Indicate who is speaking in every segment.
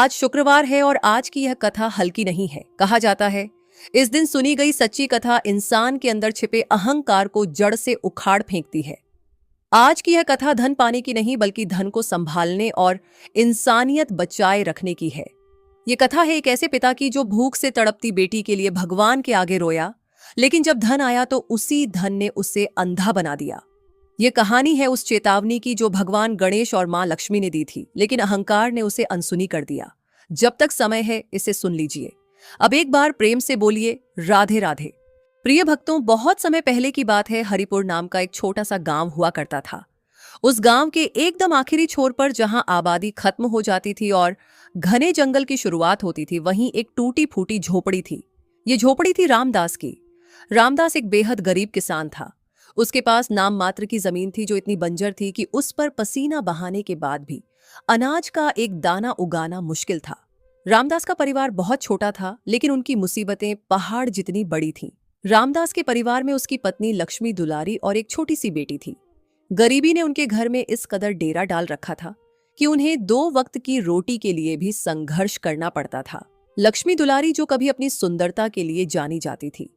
Speaker 1: आज शुक्रवार है और आज की यह कथा हल्की नहीं है। कहा जाता है इस दिन सुनी गई सच्ची कथा इंसान के अंदर छिपे अहंकार को जड़ से उखाड़ फेंकती है। आज की यह कथा धन पाने की नहीं बल्कि धन को संभालने और इंसानियत बचाए रखने की है। ये कथा है एक ऐसे पिता की जो भूख से तड़पती बेटी के लिए भगवान के आगे रोया, लेकिन जब धन आया तो उसी धन ने उसे अंधा बना दिया। ये कहानी है उस चेतावनी की जो भगवान गणेश और मां लक्ष्मी ने दी थी, लेकिन अहंकार ने उसे अनसुनी कर दिया। जब तक समय है इसे सुन लीजिए। अब एक बार प्रेम से बोलिए राधे राधे। प्रिय भक्तों, बहुत समय पहले की बात है। हरिपुर नाम का एक छोटा सा गांव हुआ करता था। उस गांव के एकदम आखिरी छोर पर जहां आबादी खत्म हो जाती थी और घने जंगल की शुरुआत होती थी, वहीं एक टूटी फूटी झोपड़ी थी। ये झोपड़ी थी रामदास की। रामदास एक बेहद गरीब किसान था। उसके पास नाम मात्र की जमीन थी जो इतनी बंजर थी कि उस पर पसीना बहाने के बाद भी अनाज का एक दाना उगाना मुश्किल था। रामदास का परिवार बहुत छोटा था, लेकिन उनकी मुसीबतें पहाड़ जितनी बड़ी थीं। रामदास के परिवार में उसकी पत्नी लक्ष्मी दुलारी और एक छोटी सी बेटी थी। गरीबी ने उनके घर में इस कदर डेरा डाल रखा था कि उन्हें 2 वक्त की रोटी के लिए भी संघर्ष करना पड़ता था। लक्ष्मी दुलारी जो कभी अपनी सुंदरता के लिए जानी जाती थी,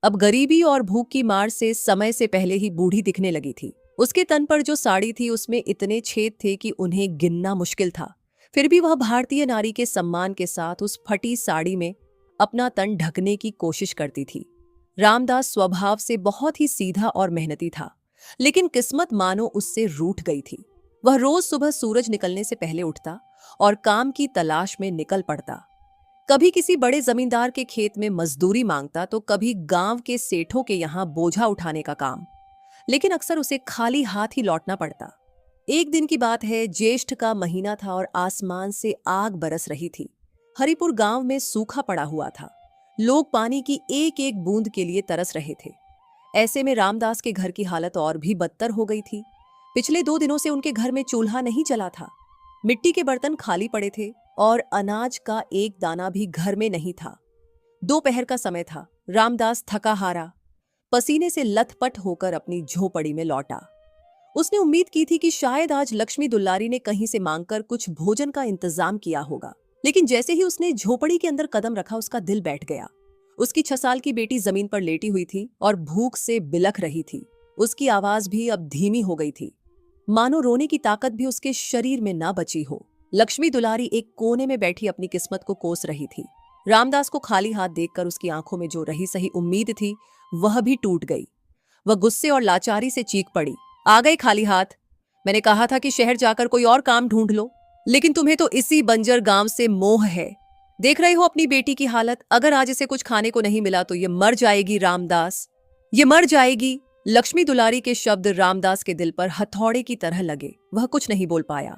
Speaker 1: अब गरीबी और भूख की मार से समय से पहले ही बूढ़ी दिखने लगी थी। उसके तन पर जो साड़ी थी उसमें इतने छेद थे कि उन्हें गिनना मुश्किल था। फिर भी वह भारतीय नारी के सम्मान के साथ उस फटी साड़ी में अपना तन ढकने की कोशिश करती थी। रामदास स्वभाव से बहुत ही सीधा और मेहनती था, लेकिन किस्मत मानो उससे रूठ गई थी। वह रोज सुबह सूरज निकलने से पहले उठता और काम की तलाश में निकल पड़ता। कभी किसी बड़े जमींदार के खेत में मजदूरी मांगता तो कभी गांव के सेठों के यहाँ बोझा उठाने का काम, लेकिन अक्सर उसे खाली हाथ ही लौटना पड़ता। एक दिन की बात है, ज्येष्ठ का महीना था और आसमान से आग बरस रही थी। हरिपुर गांव में सूखा पड़ा हुआ था। लोग पानी की एक एक बूंद के लिए तरस रहे थे। ऐसे में रामदास के घर की हालत और भी बदतर हो गई थी। पिछले 2 दिनों से उनके घर में चूल्हा नहीं जला था। मिट्टी के बर्तन खाली पड़े थे और अनाज का एक दाना भी घर में नहीं था। दोपहर का समय था। रामदास थका हारा पसीने से लथपथ होकर अपनी झोपड़ी में लौटा। उसने उम्मीद की थी कि शायद आज लक्ष्मी दुलारी ने कहीं से मांगकर कुछ भोजन का इंतजाम किया होगा, लेकिन जैसे ही उसने झोपड़ी के अंदर कदम रखा उसका दिल बैठ गया। उसकी 6 साल की बेटी जमीन पर लेटी हुई थी और भूख से बिलख रही थी। उसकी आवाज भी अब धीमी हो गई थी, मानो रोने की ताकत भी उसके शरीर में ना बची हो। लक्ष्मी दुलारी एक कोने में बैठी अपनी किस्मत को कोस रही थी। रामदास को खाली हाथ देखकर उसकी आंखों में जो रही सही उम्मीद थी वह भी टूट गई। वह गुस्से और लाचारी से चीख पड़ी, आ गए खाली हाथ? मैंने कहा था कि शहर जाकर कोई और काम ढूंढ लो, लेकिन तुम्हें तो इसी बंजर गांव से मोह है। देख रहे हो अपनी बेटी की हालत। अगर आज इसे कुछ खाने को नहीं मिला तो ये मर जाएगी रामदास, ये मर जाएगी। लक्ष्मी दुलारी के शब्द रामदास के दिल पर हथौड़े की तरह लगे। वह कुछ नहीं बोल पाया,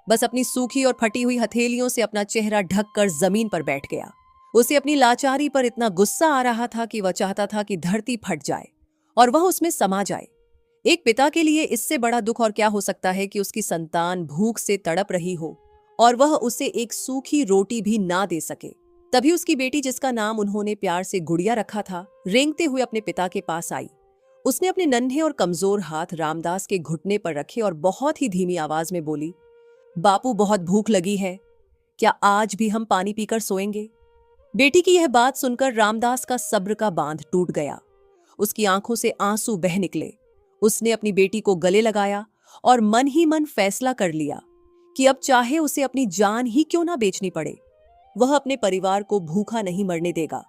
Speaker 1: बस अपनी सूखी और फटी हुई हथेलियों से अपना चेहरा ढककर जमीन पर बैठ गया। उसे अपनी लाचारी पर इतना गुस्सा आ रहा था कि वह चाहता था कि धरती फट जाए और वह उसमें समा जाए। एक पिता के लिए इससे बड़ा दुख और क्या हो सकता है कि उसकी संतान भूख से तड़प रही हो और वह उसे एक सूखी रोटी भी ना दे सके। तभी उसकी बेटी, जिसका नाम उन्होंने प्यार से गुड़िया रखा था, रेंगते हुए अपने पिता के पास आई। उसने अपने नन्हे और कमजोर हाथ रामदास के घुटने पर रखे और बहुत ही धीमी आवाज में बोली, बापू बहुत भूख लगी है, क्या आज भी हम पानी पीकर सोएंगे? बेटी की यह बात सुनकर रामदास का सब्र का बांध टूट गया। उसकी आंखों से आंसू बह निकले। उसने अपनी बेटी को गले लगाया और मन ही मन फैसला कर लिया कि अब चाहे उसे अपनी जान ही क्यों ना बेचनी पड़े, वह अपने परिवार को भूखा नहीं मरने देगा।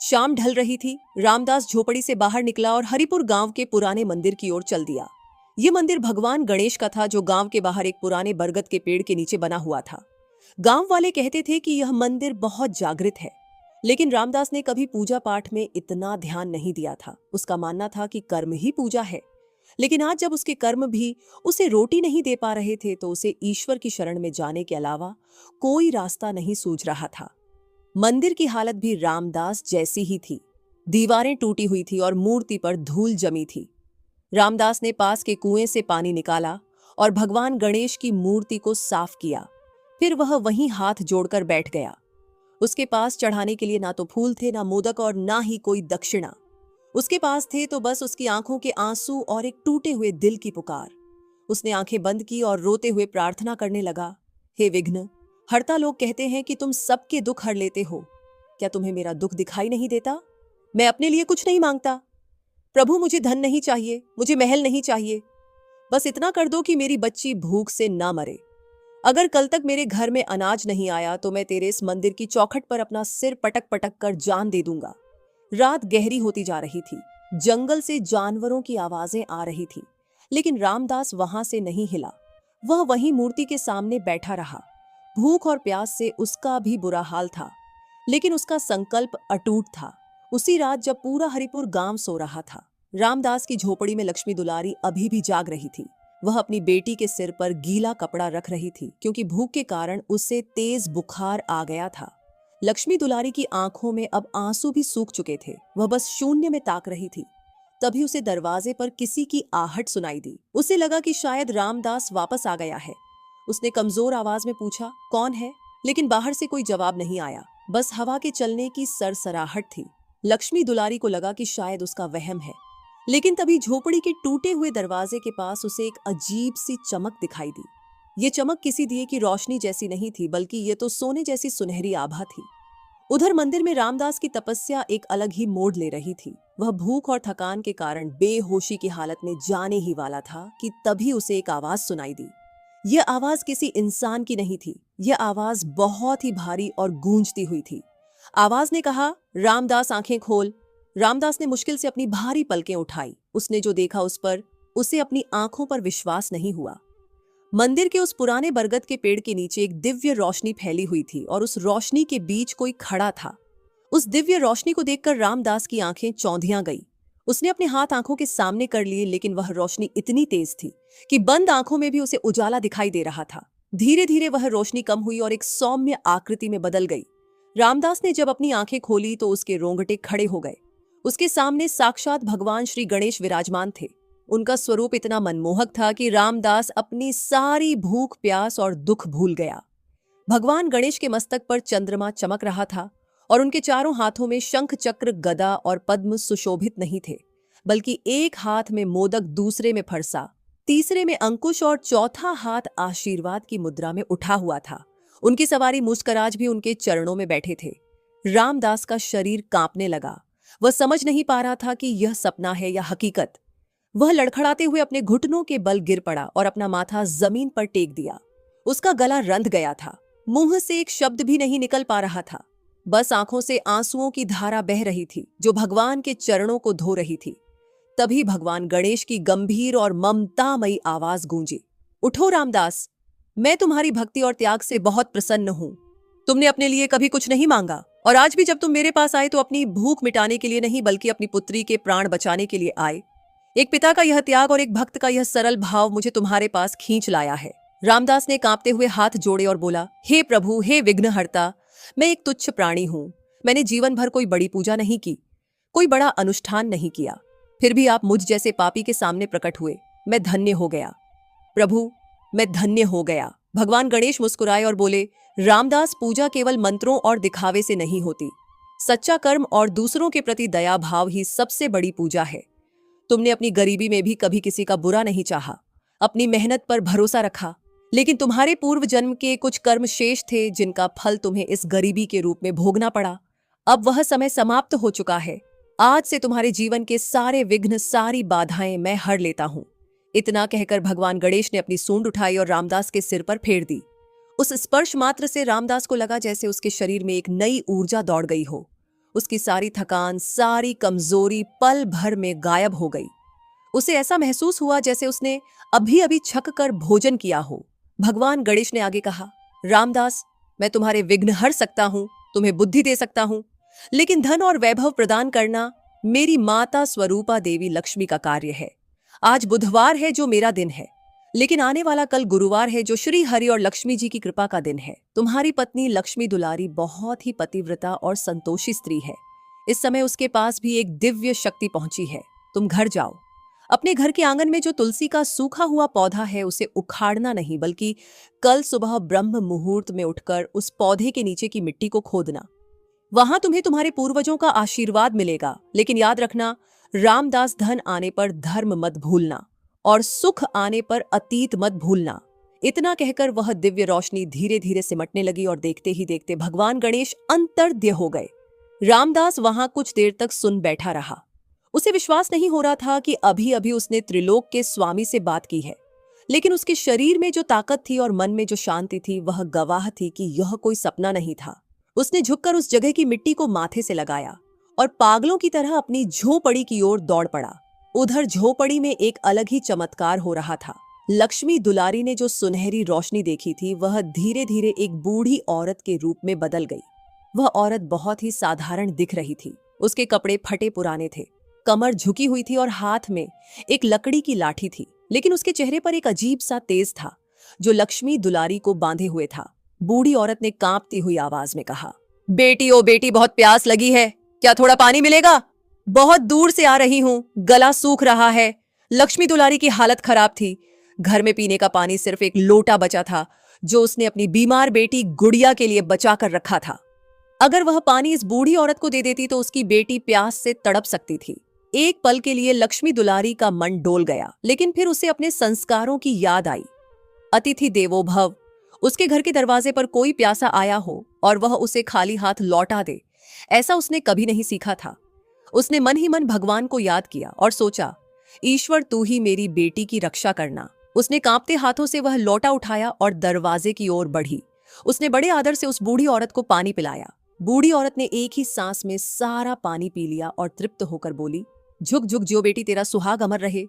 Speaker 1: शाम ढल रही थी। रामदास झोपड़ी से बाहर निकला और हरिपुर गांव के पुराने मंदिर की ओर चल दिया। ये मंदिर भगवान गणेश का था, जो गांव के बाहर एक पुराने बरगद के पेड़ के नीचे बना हुआ था। गांव वाले कहते थे कि यह मंदिर बहुत जागृत है, लेकिन रामदास ने कभी पूजा पाठ में इतना ध्यान नहीं दिया था। उसका मानना था कि कर्म ही पूजा है, लेकिन आज जब उसके कर्म भी उसे रोटी नहीं दे पा रहे थे तो उसे ईश्वर की शरण में जाने के अलावा कोई रास्ता नहीं सूझ रहा था। मंदिर की हालत भी रामदास जैसी ही थी। दीवारें टूटी हुई थी और मूर्ति पर धूल जमी थी। रामदास ने पास के कुएं से पानी निकाला और भगवान गणेश की मूर्ति को साफ किया। फिर वह वहीं हाथ जोड़कर बैठ गया। उसके पास चढ़ाने के लिए ना तो फूल थे, ना मोदक और ना ही कोई दक्षिणा। उसके पास थे तो बस उसकी आंखों के आंसू और एक टूटे हुए दिल की पुकार। उसने आंखें बंद की और रोते हुए प्रार्थना करने लगा, हे विघ्न, हरता लोग कहते हैं कि तुम सबके दुख हर लेते हो, क्या तुम्हें मेरा दुख दिखाई नहीं देता? मैं अपने लिए कुछ नहीं मांगता। प्रभु, मुझे धन नहीं चाहिए, मुझे महल नहीं चाहिए, बस इतना कर दो कि मेरी बच्ची भूख से ना मरे। अगर कल तक मेरे घर में अनाज नहीं आया तो मैं तेरे इस मंदिर की चौखट पर अपना सिर पटक पटक कर जान दे दूंगा। रात गहरी होती जा रही थी। जंगल से जानवरों की आवाजें आ रही थी, लेकिन रामदास वहां से नहीं हिला। वह वहीं मूर्ति के सामने बैठा रहा। भूख और प्यास से उसका भी बुरा हाल था, लेकिन उसका संकल्प अटूट था। उसी रात जब पूरा हरिपुर गांव सो रहा था, रामदास की झोपड़ी में लक्ष्मी दुलारी अभी भी जाग रही थी। वह अपनी बेटी के सिर पर गीला कपड़ा रख रही थी, क्योंकि भूख के कारण उसे तेज बुखार आ गया था। लक्ष्मी दुलारी की आंखों में अब आंसू भी सूख चुके थे। वह बस शून्य में ताक रही थी। तभी उसे दरवाजे पर किसी की आहट सुनाई दी। उसे लगा कि शायद रामदास वापस आ गया है। उसने कमजोर आवाज में पूछा, कौन है? लेकिन बाहर से कोई जवाब नहीं आया, बस हवा के चलने की सरसराहट थी। लक्ष्मी दुलारी को लगा कि शायद उसका वहम है, लेकिन तभी झोपड़ी के टूटे हुए दरवाजे के पास उसे एक अजीब सी चमक दिखाई दी। ये चमक किसी दिए की रोशनी जैसी नहीं थी, बल्कि ये तो सोने जैसी सुनहरी आभा थी। उधर मंदिर में रामदास की तपस्या एक अलग ही मोड़ ले रही थी। वह भूख और थकान के कारण बेहोशी की हालत में जाने ही वाला था कि तभी उसे एक आवाज सुनाई दी। यह आवाज किसी इंसान की नहीं थी। यह आवाज बहुत ही भारी और गूंजती हुई थी। आवाज ने कहा, रामदास आंखें खोल। रामदास ने मुश्किल से अपनी भारी पलकें उठाई। उसने जो देखा उस पर उसे अपनी आंखों पर विश्वास नहीं हुआ। मंदिर के उस पुराने बरगद के पेड़ के नीचे एक दिव्य रोशनी फैली हुई थी और उस रोशनी के बीच कोई खड़ा था। उस दिव्य रोशनी को देखकर रामदास की आंखें चौंधियां गई। उसने अपने हाथ आंखों के सामने कर लिए, लेकिन वह रोशनी इतनी तेज थी कि बंद आंखों में भी उसे उजाला दिखाई दे रहा था। धीरे धीरे वह रोशनी कम हुई और एक सौम्य आकृति में बदल गई। रामदास ने जब अपनी आंखें खोली तो उसके रोंगटे खड़े हो गए। उसके सामने साक्षात भगवान श्री गणेश विराजमान थे। उनका स्वरूप इतना मनमोहक था कि रामदास अपनी सारी भूख, प्यास और दुख भूल गया। भगवान गणेश के मस्तक पर चंद्रमा चमक रहा था और उनके चारों हाथों में शंख, चक्र, गदा और पद्म सुशोभित नहीं थे, बल्कि एक हाथ में मोदक, दूसरे में फरसा, तीसरे में अंकुश और चौथा हाथ आशीर्वाद की मुद्रा में उठा हुआ था। उनकी सवारी मुस्कराज भी उनके चरणों में बैठे थे। रामदास का शरीर कांपने लगा। वह समझ नहीं पा रहा था कि यह सपना है या हकीकत। वह लड़खड़ाते हुए अपने घुटनों के बल गिर पड़ा और अपना माथा जमीन पर टेक दिया। उसका गला रंध गया था। मुंह से एक शब्द भी नहीं निकल पा रहा था। बस आंखों से आंसुओं की धारा बह रही थी, जो भगवान के चरणों को धो रही थी। तभी भगवान गणेश की गंभीर और ममतामयी आवाज गूंजी, उठो रामदास, मैं तुम्हारी भक्ति और त्याग से बहुत प्रसन्न हूं। तुमने अपने लिए कभी कुछ नहीं मांगा, और आज भी जब तुम मेरे पास आए तो अपनी भूख मिटाने के लिए नहीं, बल्कि अपनी पुत्री के प्राण बचाने के लिए आए। एक पिता का यह त्याग और एक भक्त का यह सरल भाव मुझे तुम्हारे पास खींच लाया है। रामदास ने कांपते हुए हाथ जोड़े और बोला, हे प्रभु, हे विघ्नहर्ता, मैं एक तुच्छ प्राणी हूं। मैंने जीवन भर कोई बड़ी पूजा नहीं की, कोई बड़ा अनुष्ठान नहीं किया, फिर भी आप मुझ जैसे पापी के सामने प्रकट हुए। मैं धन्य हो गया प्रभु, मैं धन्य हो गया। भगवान गणेश मुस्कुराए और बोले, रामदास, पूजा केवल मंत्रों और दिखावे से नहीं होती। सच्चा कर्म और दूसरों के प्रति दया भाव ही सबसे बड़ी पूजा है। तुमने अपनी गरीबी में भी कभी किसी का बुरा नहीं चाहा, अपनी मेहनत पर भरोसा रखा, लेकिन तुम्हारे पूर्व जन्म के कुछ कर्म शेष थे जिनका फल तुम्हें इस गरीबी के रूप में भोगना पड़ा। अब वह समय समाप्त हो चुका है। आज से तुम्हारे जीवन के सारे विघ्न, सारी बाधाएं मैं हर लेता हूं। इतना कहकर भगवान गणेश ने अपनी सूंड उठाई और रामदास के सिर पर फेर दी। उस स्पर्श मात्र से रामदास को लगा जैसे उसके शरीर में एक नई ऊर्जा दौड़ गई हो। उसकी सारी थकान, सारी कमजोरी पल भर में गायब हो गई। उसे ऐसा महसूस हुआ जैसे उसने अभी अभी छक कर भोजन किया हो। भगवान गणेश ने आगे कहा, रामदास, मैं तुम्हारे विघ्न हर सकता हूं, तुम्हें बुद्धि दे सकता हूं, लेकिन धन और वैभव प्रदान करना मेरी माता स्वरूपा देवी लक्ष्मी का कार्य है। आज बुधवार है जो मेरा दिन है, लेकिन आने वाला कल गुरुवार है जो श्री हरि और लक्ष्मी जी की कृपा का दिन है। तुम्हारी पत्नी लक्ष्मी दुलारी बहुत ही पतिव्रता और संतोषी स्त्री है। इस समय उसके पास भी एक दिव्य शक्ति पहुंची है। तुम घर जाओ। अपने घर के आंगन में जो तुलसी का सूखा हुआ पौधा है उसे उखाड़ना नहीं, बल्कि कल सुबह ब्रह्म मुहूर्त में उठकर उस पौधे के नीचे की मिट्टी को खोदना। वहां तुम्हें तुम्हारे पूर्वजों का आशीर्वाद मिलेगा। लेकिन याद रखना, रामदास, धन आने पर धर्म मत भूलना और सुख आने पर अतीत मत भूलना। इतना कहकर वह दिव्य रोशनी धीरे धीरे सिमटने लगी और देखते ही देखते भगवान गणेश अंतर्ध्य हो गए। रामदास वहां कुछ देर तक सुन बैठा रहा। उसे विश्वास नहीं हो रहा था कि अभी अभी उसने त्रिलोक के स्वामी से बात की है, लेकिन उसके शरीर में जो ताकत थी और मन में जो शांति थी वह गवाह थी कि यह कोई सपना नहीं था। उसने झुककर उस जगह की मिट्टी को माथे से लगाया और पागलों की तरह अपनी झोपड़ी की ओर दौड़ पड़ा। उधर झोपड़ी में एक अलग ही चमत्कार हो रहा था। लक्ष्मी दुलारी ने जो सुनहरी रोशनी देखी थी वह धीरे धीरे एक बूढ़ी औरत के रूप में बदल गई। वह औरत बहुत ही साधारण दिख रही थी। उसके कपड़े फटे पुराने थे, कमर झुकी हुई थी और हाथ में एक लकड़ी की लाठी थी, लेकिन उसके चेहरे पर एक अजीब सा तेज था जो लक्ष्मी दुलारी को बांधे हुए था। बूढ़ी औरत ने कांपती हुई आवाज में कहा, बेटी ओ बेटी, बहुत प्यास लगी है, क्या थोड़ा पानी मिलेगा? बहुत दूर से आ रही हूं, गला सूख रहा है। लक्ष्मी दुलारी की हालत खराब थी। घर में पीने का पानी सिर्फ एक लोटा बचा था जो उसने अपनी बीमार बेटी गुड़िया के लिए बचा कर रखा था। अगर वह पानी इस बूढ़ी औरत को दे देती तो उसकी बेटी प्यास से तड़प सकती थी। एक पल के लिए लक्ष्मी दुलारी का मन डोल गया, लेकिन फिर उसे अपने संस्कारों की याद आई। अतिथि देवो भव। उसके घर के दरवाजे पर कोई प्यासा आया हो और वह उसे खाली हाथ लौटा दे, ऐसा उसने कभी नहीं सीखा था। उसने मन ही मन भगवान को याद किया और सोचा, ईश्वर तू ही मेरी बेटी की रक्षा करना। उसने कांपते हाथों से वह लोटा उठाया और दरवाजे की ओर बढ़ी। उसने बड़े आदर से उस बूढ़ी औरत को पानी पिलाया। बूढ़ी औरत ने एक ही सांस में सारा पानी पी लिया और तृप्त होकर बोली, झुक झुक जियो बेटी, तेरा सुहाग अमर रहे।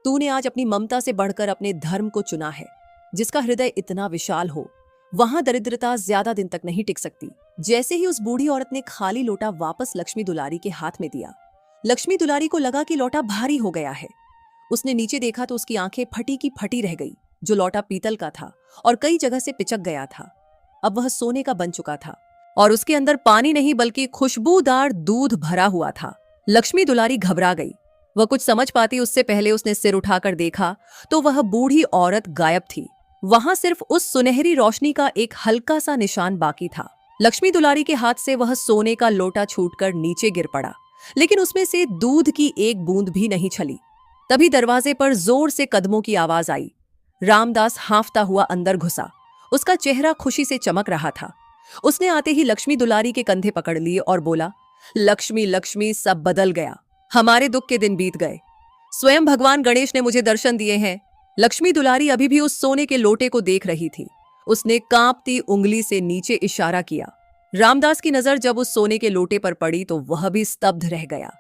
Speaker 1: तूने आज अपनी ममता से बढ़कर अपने धर्म को चुना है। जिसका हृदय इतना विशाल हो वहां दरिद्रता ज्यादा दिन तक नहीं टिक सकती। जैसे ही उस बूढ़ी औरत ने खाली लोटा वापस लक्ष्मी दुलारी के हाथ में दिया, लक्ष्मी दुलारी को लगा कि लोटा भारी हो गया है। उसने नीचे देखा तो उसकी आंखें फटी की फटी रह गई। जो लोटा पीतल का था और कई जगह से पिचक गया था, अब वह सोने का बन चुका था और उसके अंदर पानी नहीं बल्कि खुशबूदार दूध भरा हुआ था। लक्ष्मी दुलारी घबरा गई। वह कुछ समझ पाती उससे पहले उसने सिर उठाकर देखा तो वह बूढ़ी औरत गायब थी। वहां सिर्फ उस सुनहरी रोशनी का एक हल्का सा निशान बाकी था। लक्ष्मी दुलारी के हाथ से वह सोने का लोटा छूटकर नीचे गिर पड़ा, लेकिन उसमें से दूध की एक बूंद भी नहीं छली। तभी दरवाजे पर जोर से कदमों की आवाज आई। रामदास हांफता हुआ अंदर घुसा। उसका चेहरा खुशी से चमक रहा था। उसने आते ही लक्ष्मी दुलारी के कंधे पकड़ लिए और बोला, लक्ष्मी लक्ष्मी, सब बदल गया। हमारे दुख के दिन बीत गए। स्वयं भगवान गणेश ने मुझे दर्शन दिए हैं। लक्ष्मी दुलारी अभी भी उस सोने के लोटे को देख रही थी। उसने कांपती उंगली से नीचे इशारा किया। रामदास की नजर जब उस सोने के लोटे पर पड़ी तो वह भी स्तब्ध रह गया।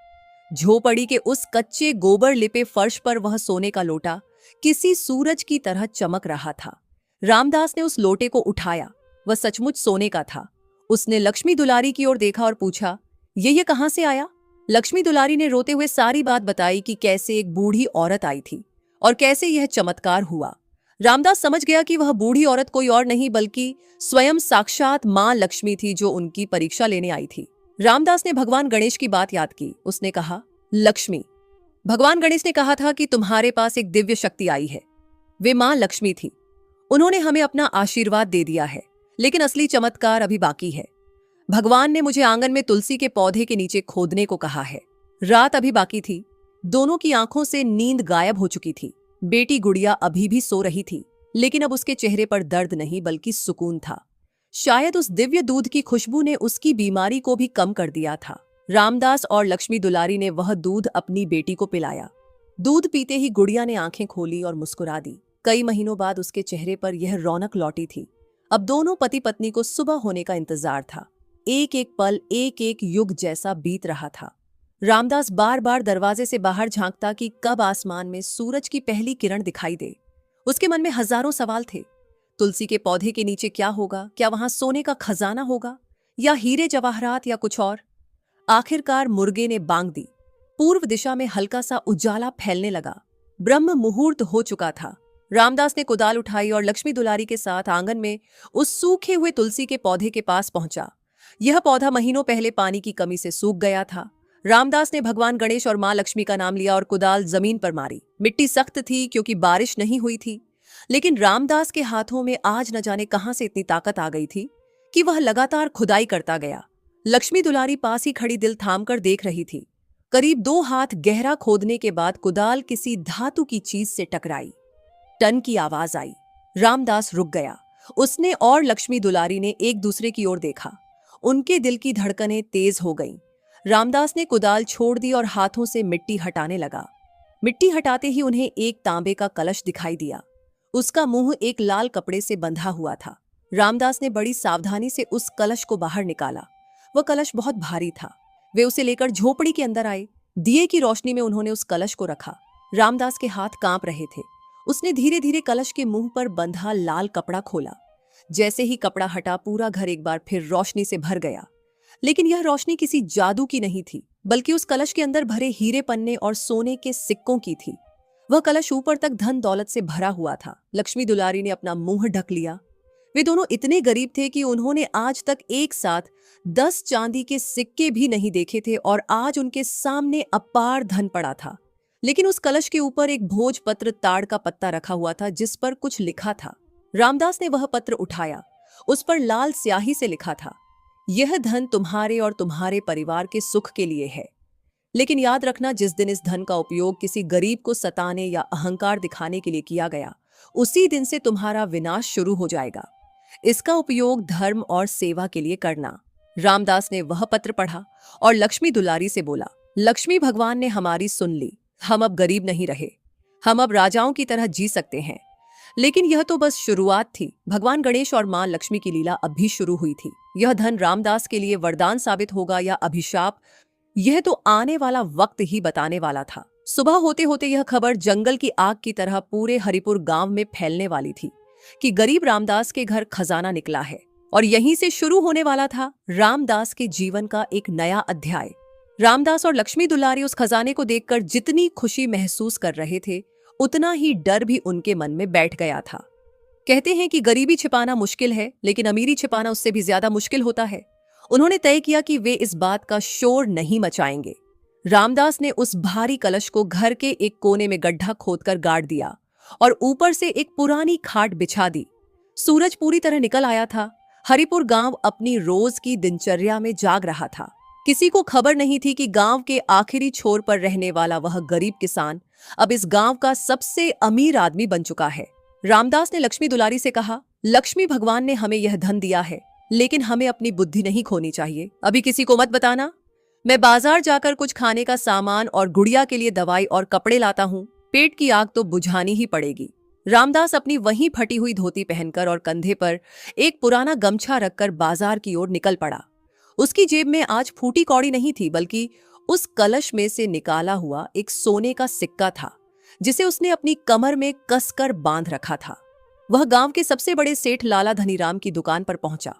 Speaker 1: झोपड़ी के उस कच्चे गोबर लिपे फर्श पर वह सोने का लोटा किसी सूरज की तरह चमक रहा था। रामदास ने उस लोटे को उठाया। वह सचमुच सोने का था। उसने लक्ष्मी दुलारी की ओर देखा और पूछा, ये कहां से आया? लक्ष्मी दुलारी ने रोते हुए सारी बात बताई कि कैसे एक बूढ़ी औरत आई थी और कैसे यह चमत्कार हुआ। रामदास समझ गया कि वह बूढ़ी औरत कोई और नहीं बल्कि स्वयं साक्षात मां लक्ष्मी थी जो उनकी परीक्षा लेने आई थी। रामदास ने भगवान गणेश की बात याद की। उसने कहा, लक्ष्मी, भगवान गणेश ने कहा था कि तुम्हारे पास एक दिव्य शक्ति आई है। वे मां लक्ष्मी थी। उन्होंने हमें अपना आशीर्वाद दे दिया है, लेकिन असली चमत्कार अभी बाकी है। भगवान ने मुझे आंगन में तुलसी के पौधे के नीचे खोदने को कहा है। रात अभी बाकी थी। दोनों की आंखों से नींद गायब हो चुकी थी। बेटी गुड़िया अभी भी सो रही थी, लेकिन अब उसके चेहरे पर दर्द नहीं बल्कि सुकून था। शायद उस दिव्य दूध की खुशबू ने उसकी बीमारी को भी कम कर दिया था। रामदास और लक्ष्मी दुलारी ने वह दूध अपनी बेटी को पिलाया। दूध पीते ही गुड़िया ने आंखें खोली और मुस्कुरा दी। कई महीनों बाद उसके चेहरे पर यह रौनक लौटी थी। अब दोनों पति पत्नी को सुबह होने का इंतजार था। एक एक पल एक एक युग जैसा बीत रहा था। रामदास बार बार दरवाजे से बाहर झांकता कि कब आसमान में सूरज की पहली किरण दिखाई दे। उसके मन में हजारों सवाल थे। तुलसी के पौधे के नीचे क्या होगा? क्या वहां सोने का खजाना होगा या हीरे जवाहरात या कुछ और? आखिरकार मुर्गे ने बांग दी। पूर्व दिशा में हल्का सा उजाला फैलने लगा। ब्रह्म मुहूर्त हो चुका था। रामदास ने कुदाल उठाई और लक्ष्मी दुलारी के साथ आंगन में उस सूखे हुए तुलसी के पौधे के पास पहुंचा। यह पौधा महीनों पहले पानी की कमी से सूख गया था। रामदास ने भगवान गणेश और मां लक्ष्मी का नाम लिया और कुदाल जमीन पर मारी। मिट्टी सख्त थी क्योंकि बारिश नहीं हुई थी, लेकिन रामदास के हाथों में आज न जाने कहां से इतनी ताकत आ गई थी कि वह लगातार खुदाई करता गया। लक्ष्मी दुलारी पास ही खड़ी दिल थामकर देख रही थी। करीब 2 हाथ गहरा खोदने के बाद कुदाल किसी धातु की चीज से टकराई। टन की आवाज आई। रामदास रुक गया। उसने और लक्ष्मी दुलारी ने एक दूसरे की ओर देखा। उनके दिल की धड़कनें तेज हो गईं। रामदास ने कुदाल छोड़ दी और हाथों से मिट्टी हटाने लगा। मिट्टी हटाते ही उन्हें एक तांबे का कलश दिखाई दिया। उसका मुंह एक लाल कपड़े से बंधा हुआ था। रामदास ने बड़ी सावधानी से उस कलश को बाहर निकाला। वह कलश बहुत भारी था। वे उसे लेकर झोपड़ी के अंदर आए। दिए की रोशनी में उन्होंने उस कलश को रखा। रामदास के हाथ कांप रहे थे। उसने धीरे धीरे कलश के मुंह पर बंधा लाल कपड़ा खोला। जैसे ही कपड़ा हटा, पूरा घर एक बार फिर रोशनी से भर गया। लेकिन यह रोशनी किसी जादू की नहीं थी, बल्कि उस कलश के अंदर भरे हीरे पन्ने और सोने के सिक्कों की थी। वह कलश ऊपर तक धन दौलत से भरा हुआ था। लक्ष्मी दुलारी ने अपना मुंह ढक लिया। वे दोनों इतने गरीब थे कि उन्होंने आज तक एक साथ 10 चांदी के सिक्के भी नहीं देखे थे, और आज उनके सामने अपार धन पड़ा था। लेकिन उस कलश के ऊपर एक भोजपत्र ताड़ का पत्ता रखा हुआ था, जिस पर कुछ लिखा था। रामदास ने वह पत्र उठाया। उस पर लाल स्याही से लिखा था, यह धन तुम्हारे और तुम्हारे परिवार के सुख के लिए है। लेकिन याद रखना, जिस दिन इस धन का उपयोग किसी गरीब को सताने या अहंकार दिखाने के लिए किया गया, उसी दिन से तुम्हारा विनाश शुरू हो जाएगा। इसका उपयोग धर्म और सेवा के लिए करना। रामदास ने वह पत्र पढ़ा और लक्ष्मी दुलारी से बोला, लक्ष्मी भगवान ने हमारी सुन ली। हम अब गरीब नहीं रहे। हम अब राजाओं की तरह जी सकते हैं। लेकिन यह तो बस शुरुआत थी। भगवान गणेश और मां लक्ष्मी की लीला अब भी शुरू हुई थी। यह धन रामदास के लिए वरदान साबित होगा या अभिशाप, यह तो आने वाला वक्त ही बताने वाला था। सुबह होते होते यह खबर जंगल की आग की तरह पूरे हरिपुर गांव में फैलने वाली थी कि गरीब रामदास के घर खजाना निकला है। और यहीं से शुरू होने वाला था रामदास के जीवन का एक नया अध्याय। रामदास और लक्ष्मी दुलारी उस खजाने को देखकर जितनी खुशी महसूस कर रहे थे, उतना ही डर भी उनके मन में बैठ गया था। कहते हैं कि गरीबी छिपाना मुश्किल है, लेकिन अमीरी छिपाना उससे भी ज्यादा मुश्किल होता है। उन्होंने तय किया कि वे इस बात का शोर नहीं मचाएंगे। रामदास ने उस भारी कलश को घर के एक कोने में गड्ढा खोदकर गाड़ दिया और ऊपर से एक पुरानी खाट बिछा दी। सूरज पूरी तरह निकल आया था। हरिपुर गांव अपनी रोज की दिनचर्या में जाग रहा था। किसी को खबर नहीं थी कि गांव के आखिरी छोर पर रहने वाला वह गरीब किसान अब इस गांव का सबसे अमीर आदमी बन चुका है। रामदास ने लक्ष्मी दुलारी से कहा, लक्ष्मी भगवान ने हमें यह धन दिया है, लेकिन हमें अपनी बुद्धि नहीं खोनी चाहिए। अभी किसी को मत बताना। मैं बाजार जाकर कुछ खाने का सामान और गुड़िया के लिए दवाई और कपड़े लाता हूँ। पेट की आग तो बुझानी ही पड़ेगी। रामदास अपनी वही फटी हुई धोती पहनकर और कंधे पर एक पुराना गमछा रखकर बाजार की ओर निकल पड़ा। उसकी जेब में आज फूटी कौड़ी नहीं थी, बल्कि उस कलश में से निकाला हुआ एक सोने का सिक्का था, जिसे उसने अपनी कमर में कसकर बांध रखा था। वह गांव के सबसे बड़े सेठ लाला धनीराम की दुकान पर पहुंचा।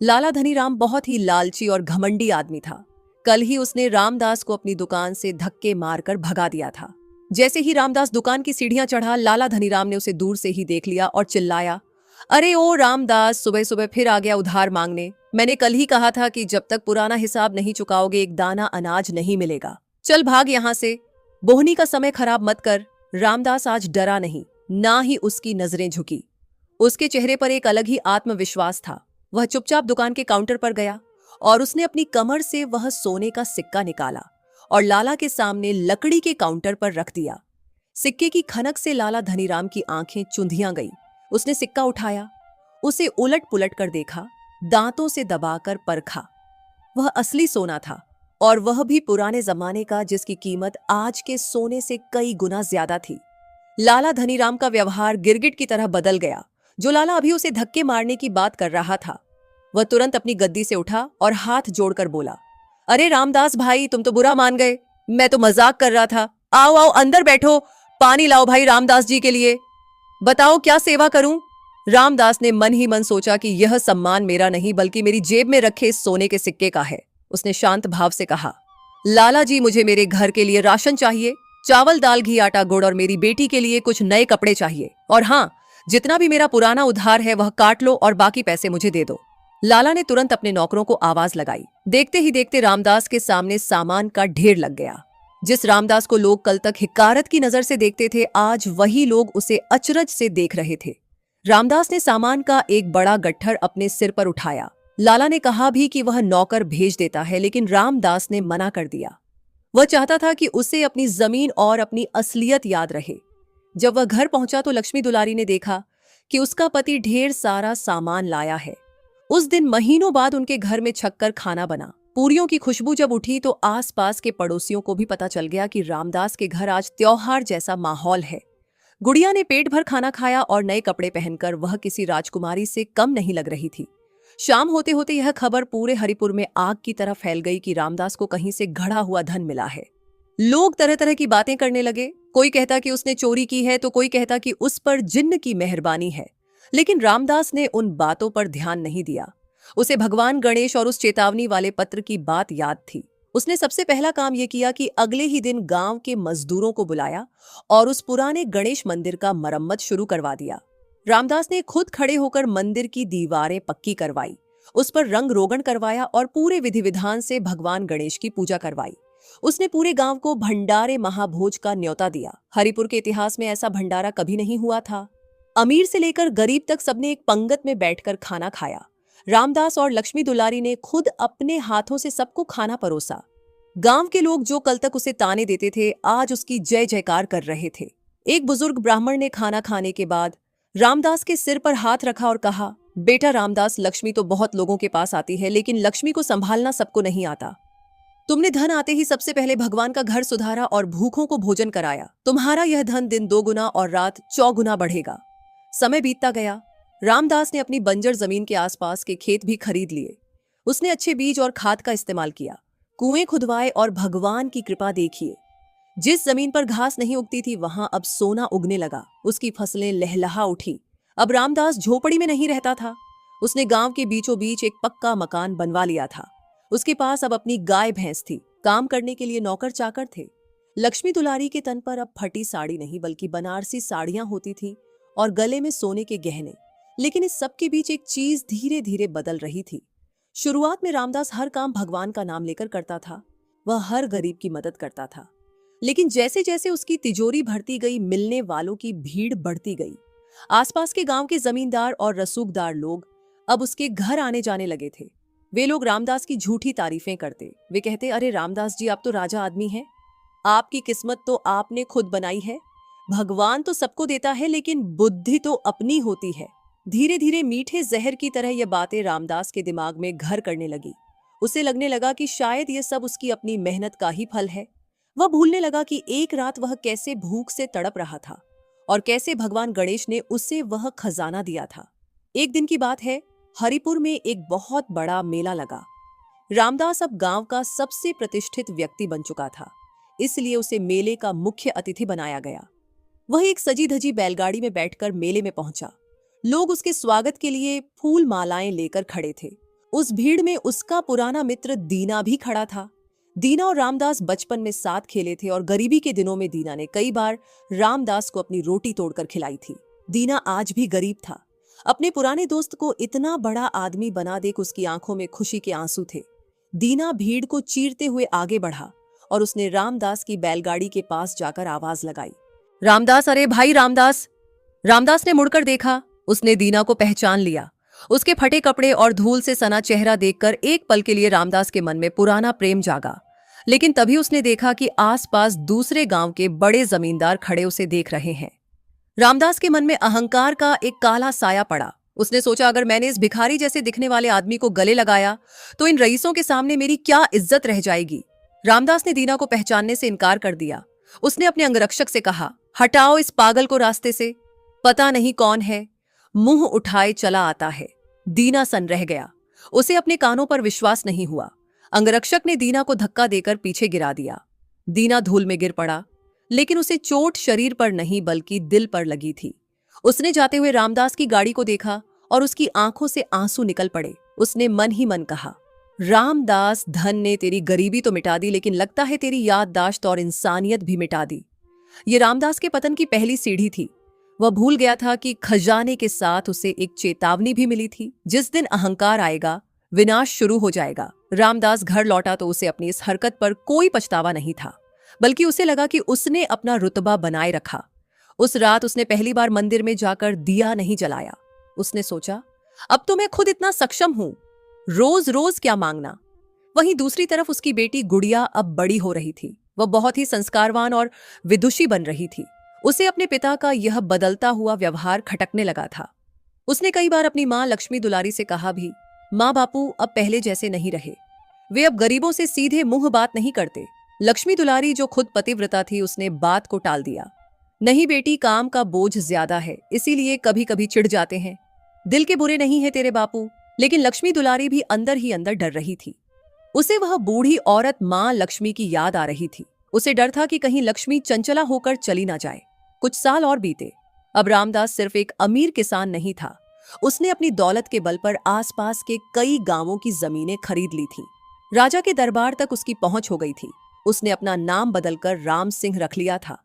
Speaker 1: लाला धनीराम बहुत ही लालची और घमंडी आदमी था। कल ही उसने रामदास को अपनी दुकान से धक्के मारकर भगा दिया था। जैसे ही रामदास दुकान की सीढ़ियां चढ़ा, लाला धनीराम ने उसे दूर से ही देख लिया और चिल्लाया, अरे ओ रामदास, सुबह सुबह फिर आ गया उधार मांगने। मैंने कल ही कहा था कि जब तक पुराना हिसाब नहीं चुकाओगे एक दाना अनाज नहीं मिलेगा। चल भाग यहां से। बोहनी का समय खराब मत कर। रामदास आज डरा नहीं, ना ही उसकी नजरें झुकी। उसके चेहरे पर एक अलग ही आत्मविश्वास था। वह चुपचाप दुकान के काउंटर पर गया और उसने अपनी कमर से वह सोने का सिक्का निकाला और लाला के सामने लकड़ी के काउंटर पर रख दिया। सिक्के की खनक से लाला धनीराम की आंखें चुंधियां गई। उसने सिक्का उठाया, उसे उलट पुलट कर देखा, दांतों से दबाकर परखा। वह असली सोना था, और वह भी पुराने जमाने का, जिसकी कीमत आज के सोने से कई गुना ज्यादा थी। लाला धनीराम का व्यवहार गिरगिट की तरह बदल गया। जो लाला अभी उसे धक्के मारने की बात कर रहा था, वह तुरंत अपनी गद्दी से उठा और हाथ जोड़कर बोला, अरे रामदास भाई, तुम तो बुरा मान गए। मैं तो मजाक कर रहा था। आओ आओ अंदर बैठो, पानी लाओ भाई रामदास जी के लिए। बताओ क्या सेवा करूं? रामदास ने मन ही मन सोचा कि यह सम्मान मेरा नहीं, बल्कि मेरी जेब में रखे इस सोने के सिक्के का है। उसने शांत भाव से कहा, लाला जी, मुझे मेरे घर के लिए राशन चाहिए, चावल दाल घी आटा गुड़, और मेरी बेटी के लिए कुछ नए कपड़े चाहिए। और हाँ, जितना भी मेरा पुराना उधार है वह काट लो और बाकी पैसे मुझे दे दो। लाला ने तुरंत अपने नौकरों को आवाज लगाई। देखते ही देखते रामदास के सामने सामान का ढेर लग गया। जिस रामदास को लोग कल तक हिकारत की नजर से देखते थे, आज वही लोग उसे अचरज से देख रहे थे। रामदास ने सामान का एक बड़ा गट्ठर अपने सिर पर उठाया। लाला ने कहा भी कि वह नौकर भेज देता है, लेकिन रामदास ने मना कर दिया। वह चाहता था कि उसे अपनी जमीन और अपनी असलियत याद रहे। जब वह घर पहुंचा तो लक्ष्मी दुलारी ने देखा कि उसका पति ढेर सारा सामान लाया है। उस दिन महीनों बाद उनके घर में छक्कर खाना बना। पूरियों की खुशबू जब उठी तो आसपास के पड़ोसियों को भी पता चल गया कि रामदास के घर आज त्योहार जैसा माहौल है। गुड़िया ने पेट भर खाना खाया और नए कपड़े पहनकर वह किसी राजकुमारी से कम नहीं लग रही थी। शाम होते होते यह खबर पूरे हरिपुर में आग की तरह फैल गई कि रामदास को कहीं से गढ़ा हुआ धन मिला है। लोग तरह तरह की बातें करने लगे। कोई कहता कि उसने चोरी की है तो कोई कहता कि उस पर जिन्न की मेहरबानी है। लेकिन रामदास ने उन बातों पर ध्यान नहीं दिया। उसे भगवान गणेश और उस चेतावनी वाले पत्र की बात याद थी। उसने सबसे पहला काम यह किया कि अगले ही दिन गांव के मजदूरों को बुलाया और उस पुराने गणेश मंदिर का मरम्मत शुरू करवा दिया। रामदास ने खुद खड़े होकर मंदिर की दीवारें पक्की करवाई, उस पर रंग रोगन करवाया और पूरे विधि विधान से भगवान गणेश की पूजा करवाई। उसने पूरे गांव को भंडारे महाभोज का न्योता दिया। हरिपुर के इतिहास में ऐसा भंडारा कभी नहीं हुआ था। अमीर से लेकर गरीब तक सबने एक पंगत में बैठकर खाना खाया। रामदास और लक्ष्मी दुलारी ने खुद अपने हाथों से सबको खाना परोसा। गांव के लोग जो कल तक उसे ताने देते थे आज उसकी जय जयकार कर रहे थे। एक बुजुर्ग ब्राह्मण ने खाना खाने के बाद रामदास के सिर पर हाथ रखा और कहा, बेटा रामदास, लक्ष्मी तो बहुत लोगों के पास आती है लेकिन लक्ष्मी को संभालना सबको नहीं आता। तुमने धन आते ही सबसे पहले भगवान का घर सुधारा और भूखों को भोजन कराया। तुम्हारा यह धन दिन 2 गुना और रात 4 गुना बढ़ेगा। समय बीतता गया। रामदास ने अपनी बंजर जमीन के आसपास के खेत भी खरीद लिए। उसने अच्छे बीज और खाद का इस्तेमाल किया, कुएं खुदवाए और भगवान की कृपा देखिए। जिस जमीन पर घास नहीं उगती थी वहां अब सोना उगने लगा। उसकी फसलें लहलहा उठी। अब रामदास झोपड़ी में नहीं रहता था। उसने गांव के बीचों बीच एक पक्का मकान बनवा लिया था। उसके पास अब अपनी गाय भैंस थी। काम करने के लिए नौकर चाकर थे। लक्ष्मी दुलारी के तन पर अब फटी साड़ी नहीं बल्कि बनारसी साड़ियां होती थी और गले में सोने के गहने। लेकिन इस सब के बीच एक चीज धीरे धीरे बदल रही थी। शुरुआत में रामदास हर काम भगवान का नाम लेकर करता था। वह हर गरीब की मदद करता था। लेकिन जैसे जैसे उसकी तिजोरी भरती गई, मिलने वालों की भीड़ बढ़ती गई। आसपास के गांव के जमींदार और रसूखदार लोग अब उसके घर आने जाने लगे थे। वे लोग रामदास की झूठी तारीफें करते। वे कहते, अरे रामदास जी, आप तो राजा आदमी हैं। आपकी किस्मत तो आपने खुद बनाई है। भगवान तो सबको देता है लेकिन बुद्धि तो अपनी होती है। धीरे धीरे मीठे जहर की तरह ये बातें रामदास के दिमाग में घर करने लगी। उसे लगने लगा कि शायद ये सब उसकी अपनी मेहनत का ही फल है। वह भूलने लगा कि एक रात वह कैसे भूख से तड़प रहा था और कैसे भगवान गणेश ने उसे वह खजाना दिया था। एक दिन की बात है, हरिपुर में एक बहुत बड़ा मेला लगा। रामदास अब गांव का सबसे प्रतिष्ठित व्यक्ति बन चुका था, इसलिए उसे मेले का मुख्य अतिथि बनाया गया। वह एक सजी धजी बैलगाड़ी में बैठकर मेले में पहुंचा। लोग उसके स्वागत के लिए फूल मालाएं लेकर खड़े थे। उस भीड़ में उसका पुराना मित्र दीना भी खड़ा था। दीना और रामदास बचपन में साथ खेले थे और गरीबी के दिनों में दीना ने कई बार रामदास को अपनी रोटी तोड़कर खिलाई थी। दीना आज भी गरीब था। अपने पुराने दोस्त को इतना बड़ा आदमी बना देख उसकी आंखों में खुशी के आंसू थे। दीना भीड़ को चीरते हुए आगे बढ़ा और उसने रामदास की बैलगाड़ी के पास जाकर आवाज लगाई, रामदास, अरे भाई रामदास। रामदास ने मुड़कर देखा। उसने दीना को पहचान लिया। उसके फटे कपड़े और धूल से सना चेहरा देखकर एक पल के लिए रामदास के मन में पुराना प्रेम जागा। लेकिन तभी उसने देखा कि आसपास दूसरे गांव के बड़े जमींदार खड़े उसे देख रहे हैं। रामदास के मन में अहंकार का एक काला साया पड़ा। उसने सोचा, अगर मैंने इस भिखारी जैसे दिखने वाले आदमी को गले लगाया तो इन रईसों के सामने मेरी क्या इज्जत रह जाएगी। रामदास ने दीना को पहचानने से इनकार कर दिया। उसने अपने अंगरक्षक से कहा, हटाओ इस पागल को रास्ते से, पता नहीं कौन है, मुंह उठाए चला आता है। दीना सन रह गया। उसे अपने कानों पर विश्वास नहीं हुआ। अंगरक्षक ने दीना को धक्का देकर पीछे गिरा दिया। दीना धूल में गिर पड़ा, लेकिन उसे चोट शरीर पर नहीं बल्कि दिल पर लगी थी। उसने जाते हुए रामदास की गाड़ी को देखा और उसकी आंखों से आंसू निकल पड़े। उसने मन ही मन कहा, रामदास, धन ने तेरी गरीबी तो मिटा दी लेकिन लगता है तेरी याददाश्त और इंसानियत भी मिटा दी। ये रामदास के पतन की पहली सीढ़ी थी। वह भूल गया था कि खजाने के साथ उसे एक चेतावनी भी मिली थी, जिस दिन अहंकार आएगा विनाश शुरू हो जाएगा। रामदास घर लौटा तो उसे अपनी इस हरकत पर कोई पछतावा नहीं था, बल्कि उसे लगा कि उसने अपना रुतबा बनाए रखा। उस रात उसने पहली बार मंदिर में जाकर दिया नहीं जलाया। उसने सोचा, अब तो मैं खुद इतना सक्षम हूं, रोज रोज क्या मांगना। वहीं दूसरी तरफ उसकी बेटी गुड़िया अब बड़ी हो रही थी। वह बहुत ही संस्कारवान और विदुषी बन रही थी। उसे अपने पिता का यह बदलता हुआ व्यवहार खटकने लगा था। उसने कई बार अपनी माँ लक्ष्मी दुलारी से कहा भी, माँ बापू अब पहले जैसे नहीं रहे, वे अब गरीबों से सीधे मुंह बात नहीं करते। लक्ष्मी दुलारी जो खुद पतिव्रता थी, उसने बात को टाल दिया। नहीं बेटी, काम का बोझ ज्यादा है, इसीलिए कभी कभी चिढ़ जाते हैं। दिल के बुरे नहीं है तेरे बापू। लेकिन लक्ष्मी दुलारी भी अंदर ही अंदर डर रही थी। उसे वह बूढ़ी औरत माँ लक्ष्मी की याद आ रही थी। उसे डर था कि कहीं लक्ष्मी चंचला होकर चली ना जाए। कुछ साल और बीते। अब रामदास सिर्फ एक अमीर किसान नहीं था। उसने अपनी दौलत के बल पर आसपास के कई गांवों की जमीनें खरीद ली थी। राजा के दरबार तक उसकी पहुंच हो गई थी। उसने अपना नाम बदलकर राम सिंह रख लिया था।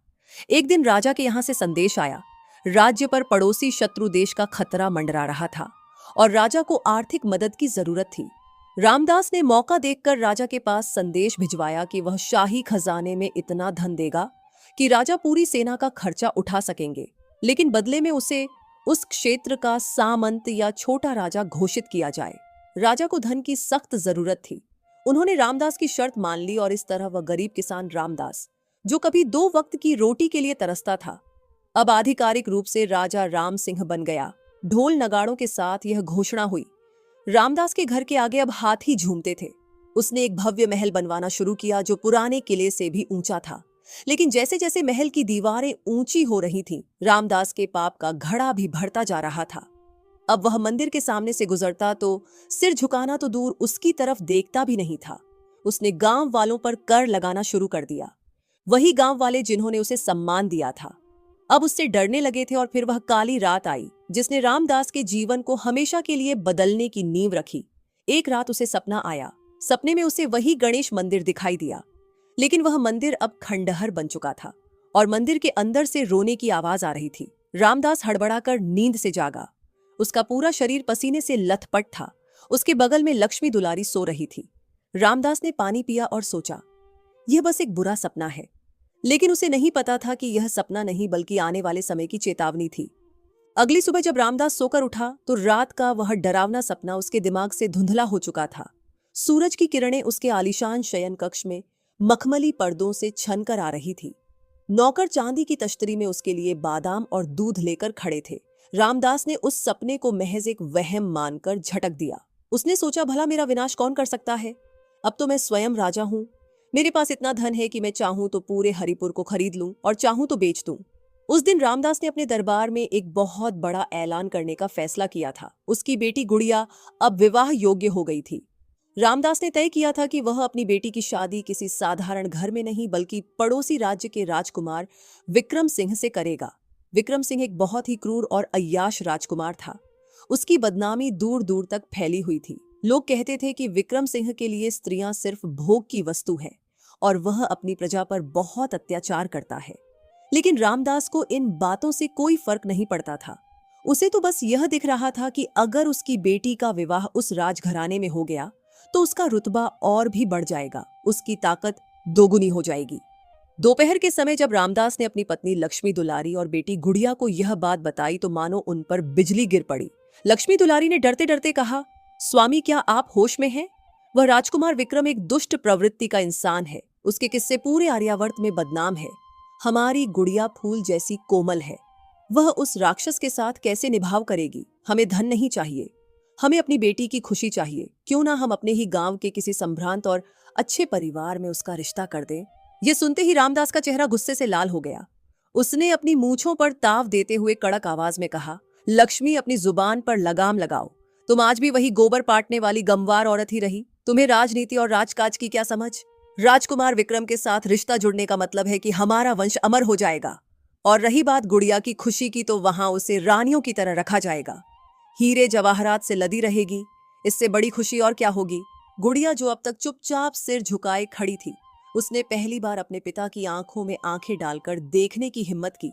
Speaker 1: एक दिन राजा के यहां से संदेश आया। राज्य पर पड़ोसी शत्रु देश का खतरा मंडरा रहा था और राजा को आर्थिक मदद की जरूरत थी। रामदास ने मौका देखकर राजा के पास संदेश भिजवाया कि वह शाही खजाने में इतना धन देगा कि राजा पूरी सेना का खर्चा उठा सकेंगे, लेकिन बदले में उसे उस क्षेत्र का सामंत या छोटा राजा घोषित किया जाए। राजा को धन की सख्त जरूरत थी। उन्होंने रामदास की शर्त मान ली और इस तरह वह गरीब किसान रामदास, जो कभी 2 वक्त की रोटी के लिए तरसता था, अब आधिकारिक रूप से राजा राम सिंह बन गया। ढोल नगाड़ों के साथ यह घोषणा हुई। रामदास के घर के आगे अब हाथी झूमते थे। उसने एक भव्य महल बनवाना शुरू किया जो पुराने किले से भी ऊंचा था। लेकिन जैसे जैसे महल की दीवारें ऊंची हो रही थीं, रामदास के पाप का घड़ा भी बढ़ता जा रहा था। अब वह मंदिर के सामने से गुजरता तो सिर झुकाना तो दूर, उसकी तरफ देखता भी नहीं था। उसने गांव वालों पर कर लगाना शुरू कर दिया। वही गांव वाले जिन्होंने उसे सम्मान दिया था, अब उससे डरने लगे थे। और फिर वह काली रात आई जिसने रामदास के जीवन को हमेशा के लिए बदलने की नींव रखी। एक रात उसे सपना आया। सपने में उसे वही गणेश मंदिर दिखाई दिया, लेकिन वह मंदिर अब खंडहर बन चुका था और मंदिर के अंदर से रोने की आवाज आ रही थी। रामदास हड़बड़ाकर नींद से जागा। उसका पूरा शरीर पसीने से लथपथ था। उसके बगल में लक्ष्मी दुलारी सो रही थी। रामदास ने पानी पिया और सोचा, यह बस एक बुरा सपना है। लेकिन उसे नहीं पता था कि यह सपना नहीं बल्कि आने वाले समय की चेतावनी थी। अगली सुबह जब रामदास सोकर उठा तो रात का वह डरावना सपना उसके दिमाग से धुंधला हो चुका था। सूरज की किरणें उसके आलीशान शयन कक्ष में मखमली पर्दों से छन कर आ रही थी। नौकर चांदी की तश्तरी में उसके लिए बादाम और दूध लेकर खड़े थे। रामदास ने उस सपने को महज एक वहम मानकर झटक दिया। उसने सोचा, भला मेरा विनाश कौन कर सकता है? अब तो मैं स्वयं राजा हूं। मेरे पास इतना धन है कि मैं चाहूं तो पूरे हरिपुर को खरीद लूं और चाहूं तो बेच दूं। उस दिन रामदास ने अपने दरबार में एक बहुत बड़ा ऐलान करने का फैसला किया था। उसकी बेटी गुड़िया अब विवाह योग्य हो गई थी। रामदास ने तय किया था कि वह अपनी बेटी की शादी किसी साधारण घर में नहीं बल्कि पड़ोसी राज्य के राजकुमार विक्रम सिंह से करेगा। विक्रम सिंह एक बहुत ही क्रूर और अय्याश राजकुमार था। उसकी बदनामी दूर दूर तक फैली हुई थी। लोग कहते थे कि विक्रम सिंह के लिए स्त्रियां सिर्फ भोग की वस्तु है और वह अपनी प्रजा पर बहुत अत्याचार करता है। लेकिन रामदास को इन बातों से कोई फर्क नहीं पड़ता था। उसे तो बस यह दिख रहा था कि अगर उसकी बेटी का विवाह उस राजघराने में हो गया तो उसका रुतबा और भी बढ़ जाएगा, उसकी ताकत दोगुनी हो जाएगी। दोपहर के समय जब रामदास ने अपनी पत्नी लक्ष्मी दुलारी और बेटी गुड़िया को यह बात बताई तो मानो उन पर बिजली गिर पड़ी। लक्ष्मी दुलारी ने डरते डरते कहा, स्वामी, क्या आप होश में हैं? वह राजकुमार विक्रम एक दुष्ट प्रवृत्ति का इंसान है। उसके किस्से पूरे आर्यावर्त में बदनाम है। हमारी गुड़िया फूल जैसी कोमल है, वह उस राक्षस के साथ कैसे निभाव करेगी? हमें धन नहीं चाहिए, हमें अपनी बेटी की खुशी चाहिए। क्यों ना हम अपने ही गांव के किसी संभ्रांत और अच्छे परिवार में उसका रिश्ता कर दें। यह सुनते ही रामदास का चेहरा गुस्से से लाल हो गया। उसने अपनी मूंछों पर ताव देते हुए कड़क आवाज में कहा, लक्ष्मी, अपनी जुबान पर लगाम लगाओ। तुम आज भी वही गोबर पाटने वाली गमवार औरत ही रही। तुम्हें राजनीति और राजकाज की क्या समझ? राजकुमार विक्रम के साथ रिश्ता जुड़ने का मतलब है कि हमारा वंश अमर हो जाएगा। और रही बात गुड़िया की खुशी की, तो वहां उसे रानियों की तरह रखा जाएगा, हीरे जवाहरात से लदी रहेगी। इससे बड़ी खुशी और क्या होगी? गुड़िया, जो अब तक चुपचाप सिर झुकाए खड़ी थी, उसने पहली बार अपने पिता की आंखों में आंखें डालकर देखने की हिम्मत की।